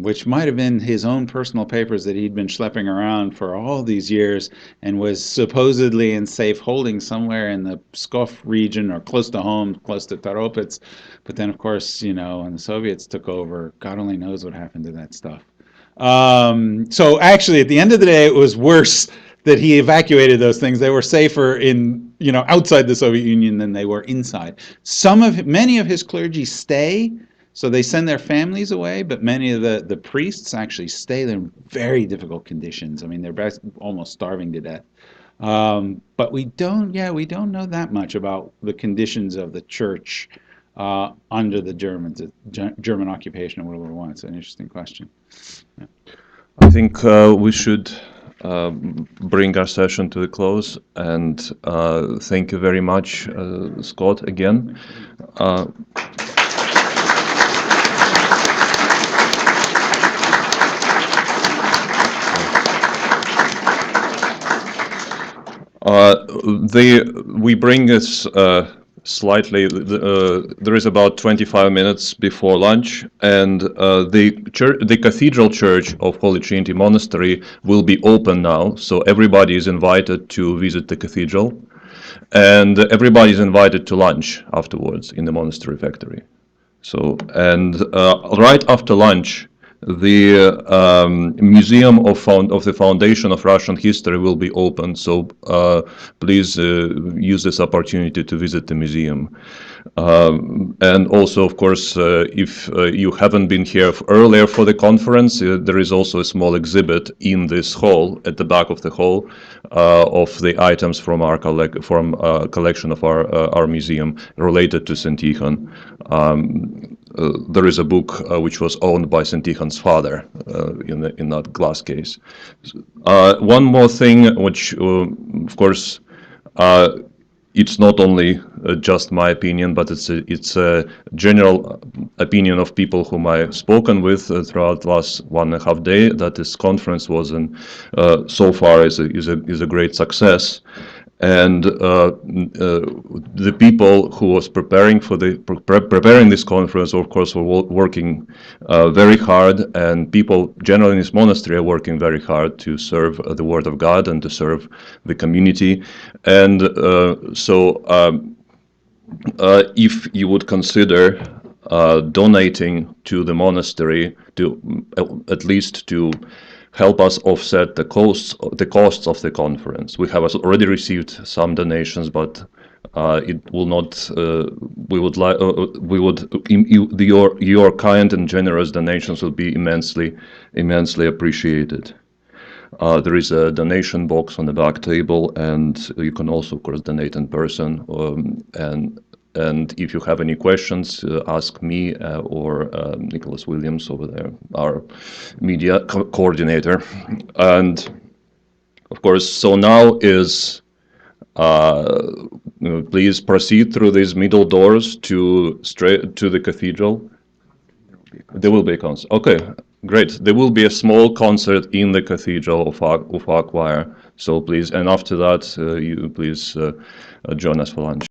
[SPEAKER 3] which might have been his own personal papers that he'd been schlepping around for all these years and was supposedly in safe holding somewhere in the Pskov region or close to home, close to Taropets. But then, of course, when the Soviets took over, God only knows what happened to that stuff. So actually, at the end of the day, it was worse that he evacuated those things. They were safer outside the Soviet Union than they were inside. Many of his clergy stay. So they send their families away, but many of the priests actually stay there in very difficult conditions. I mean, they're almost starving to death. But we don't know that much about the conditions of the church under the German occupation of World War I. It's an interesting question. Yeah.
[SPEAKER 1] I think we should bring our session to the close, and thank you very much, Scott, again. We bring this slightly. There is about 25 minutes before lunch, and the Cathedral Church of Holy Trinity Monastery will be open now, so everybody is invited to visit the cathedral, and everybody is invited to lunch afterwards in the monastery factory. So, and right after lunch, the Museum of the Foundation of Russian History will be open, so please use this opportunity to visit the museum. And also, of course, if you haven't been here earlier for the conference, there is also a small exhibit in this hall, at the back of the hall, of the items from our collection of our museum related to St Tikhon. There is a book which was owned by St Tikhon's father in that glass case. One more thing, which of course it's not only just my opinion, but it's a general opinion of people whom I've spoken with throughout the last 1.5 days, that this conference was so far is a great success. And the people who was preparing this conference, of course, were working very hard, and people generally in this monastery are working very hard to serve the Word of God and to serve the community. And if you would consider donating to the monastery, to at least to help us offset the costs of the conference. We have already received some donations, but it will not. Your kind and generous donations will be immensely appreciated. There is a donation box on the back table, and you can also, of course, donate in person. And if you have any questions, ask me or Nicholas Williams over there, our media coordinator. And of course, so now is, please proceed through these middle doors straight to the cathedral. There will be a concert. Okay, great. There will be a small concert in the cathedral of our choir. So please, and after that, you please join us for lunch.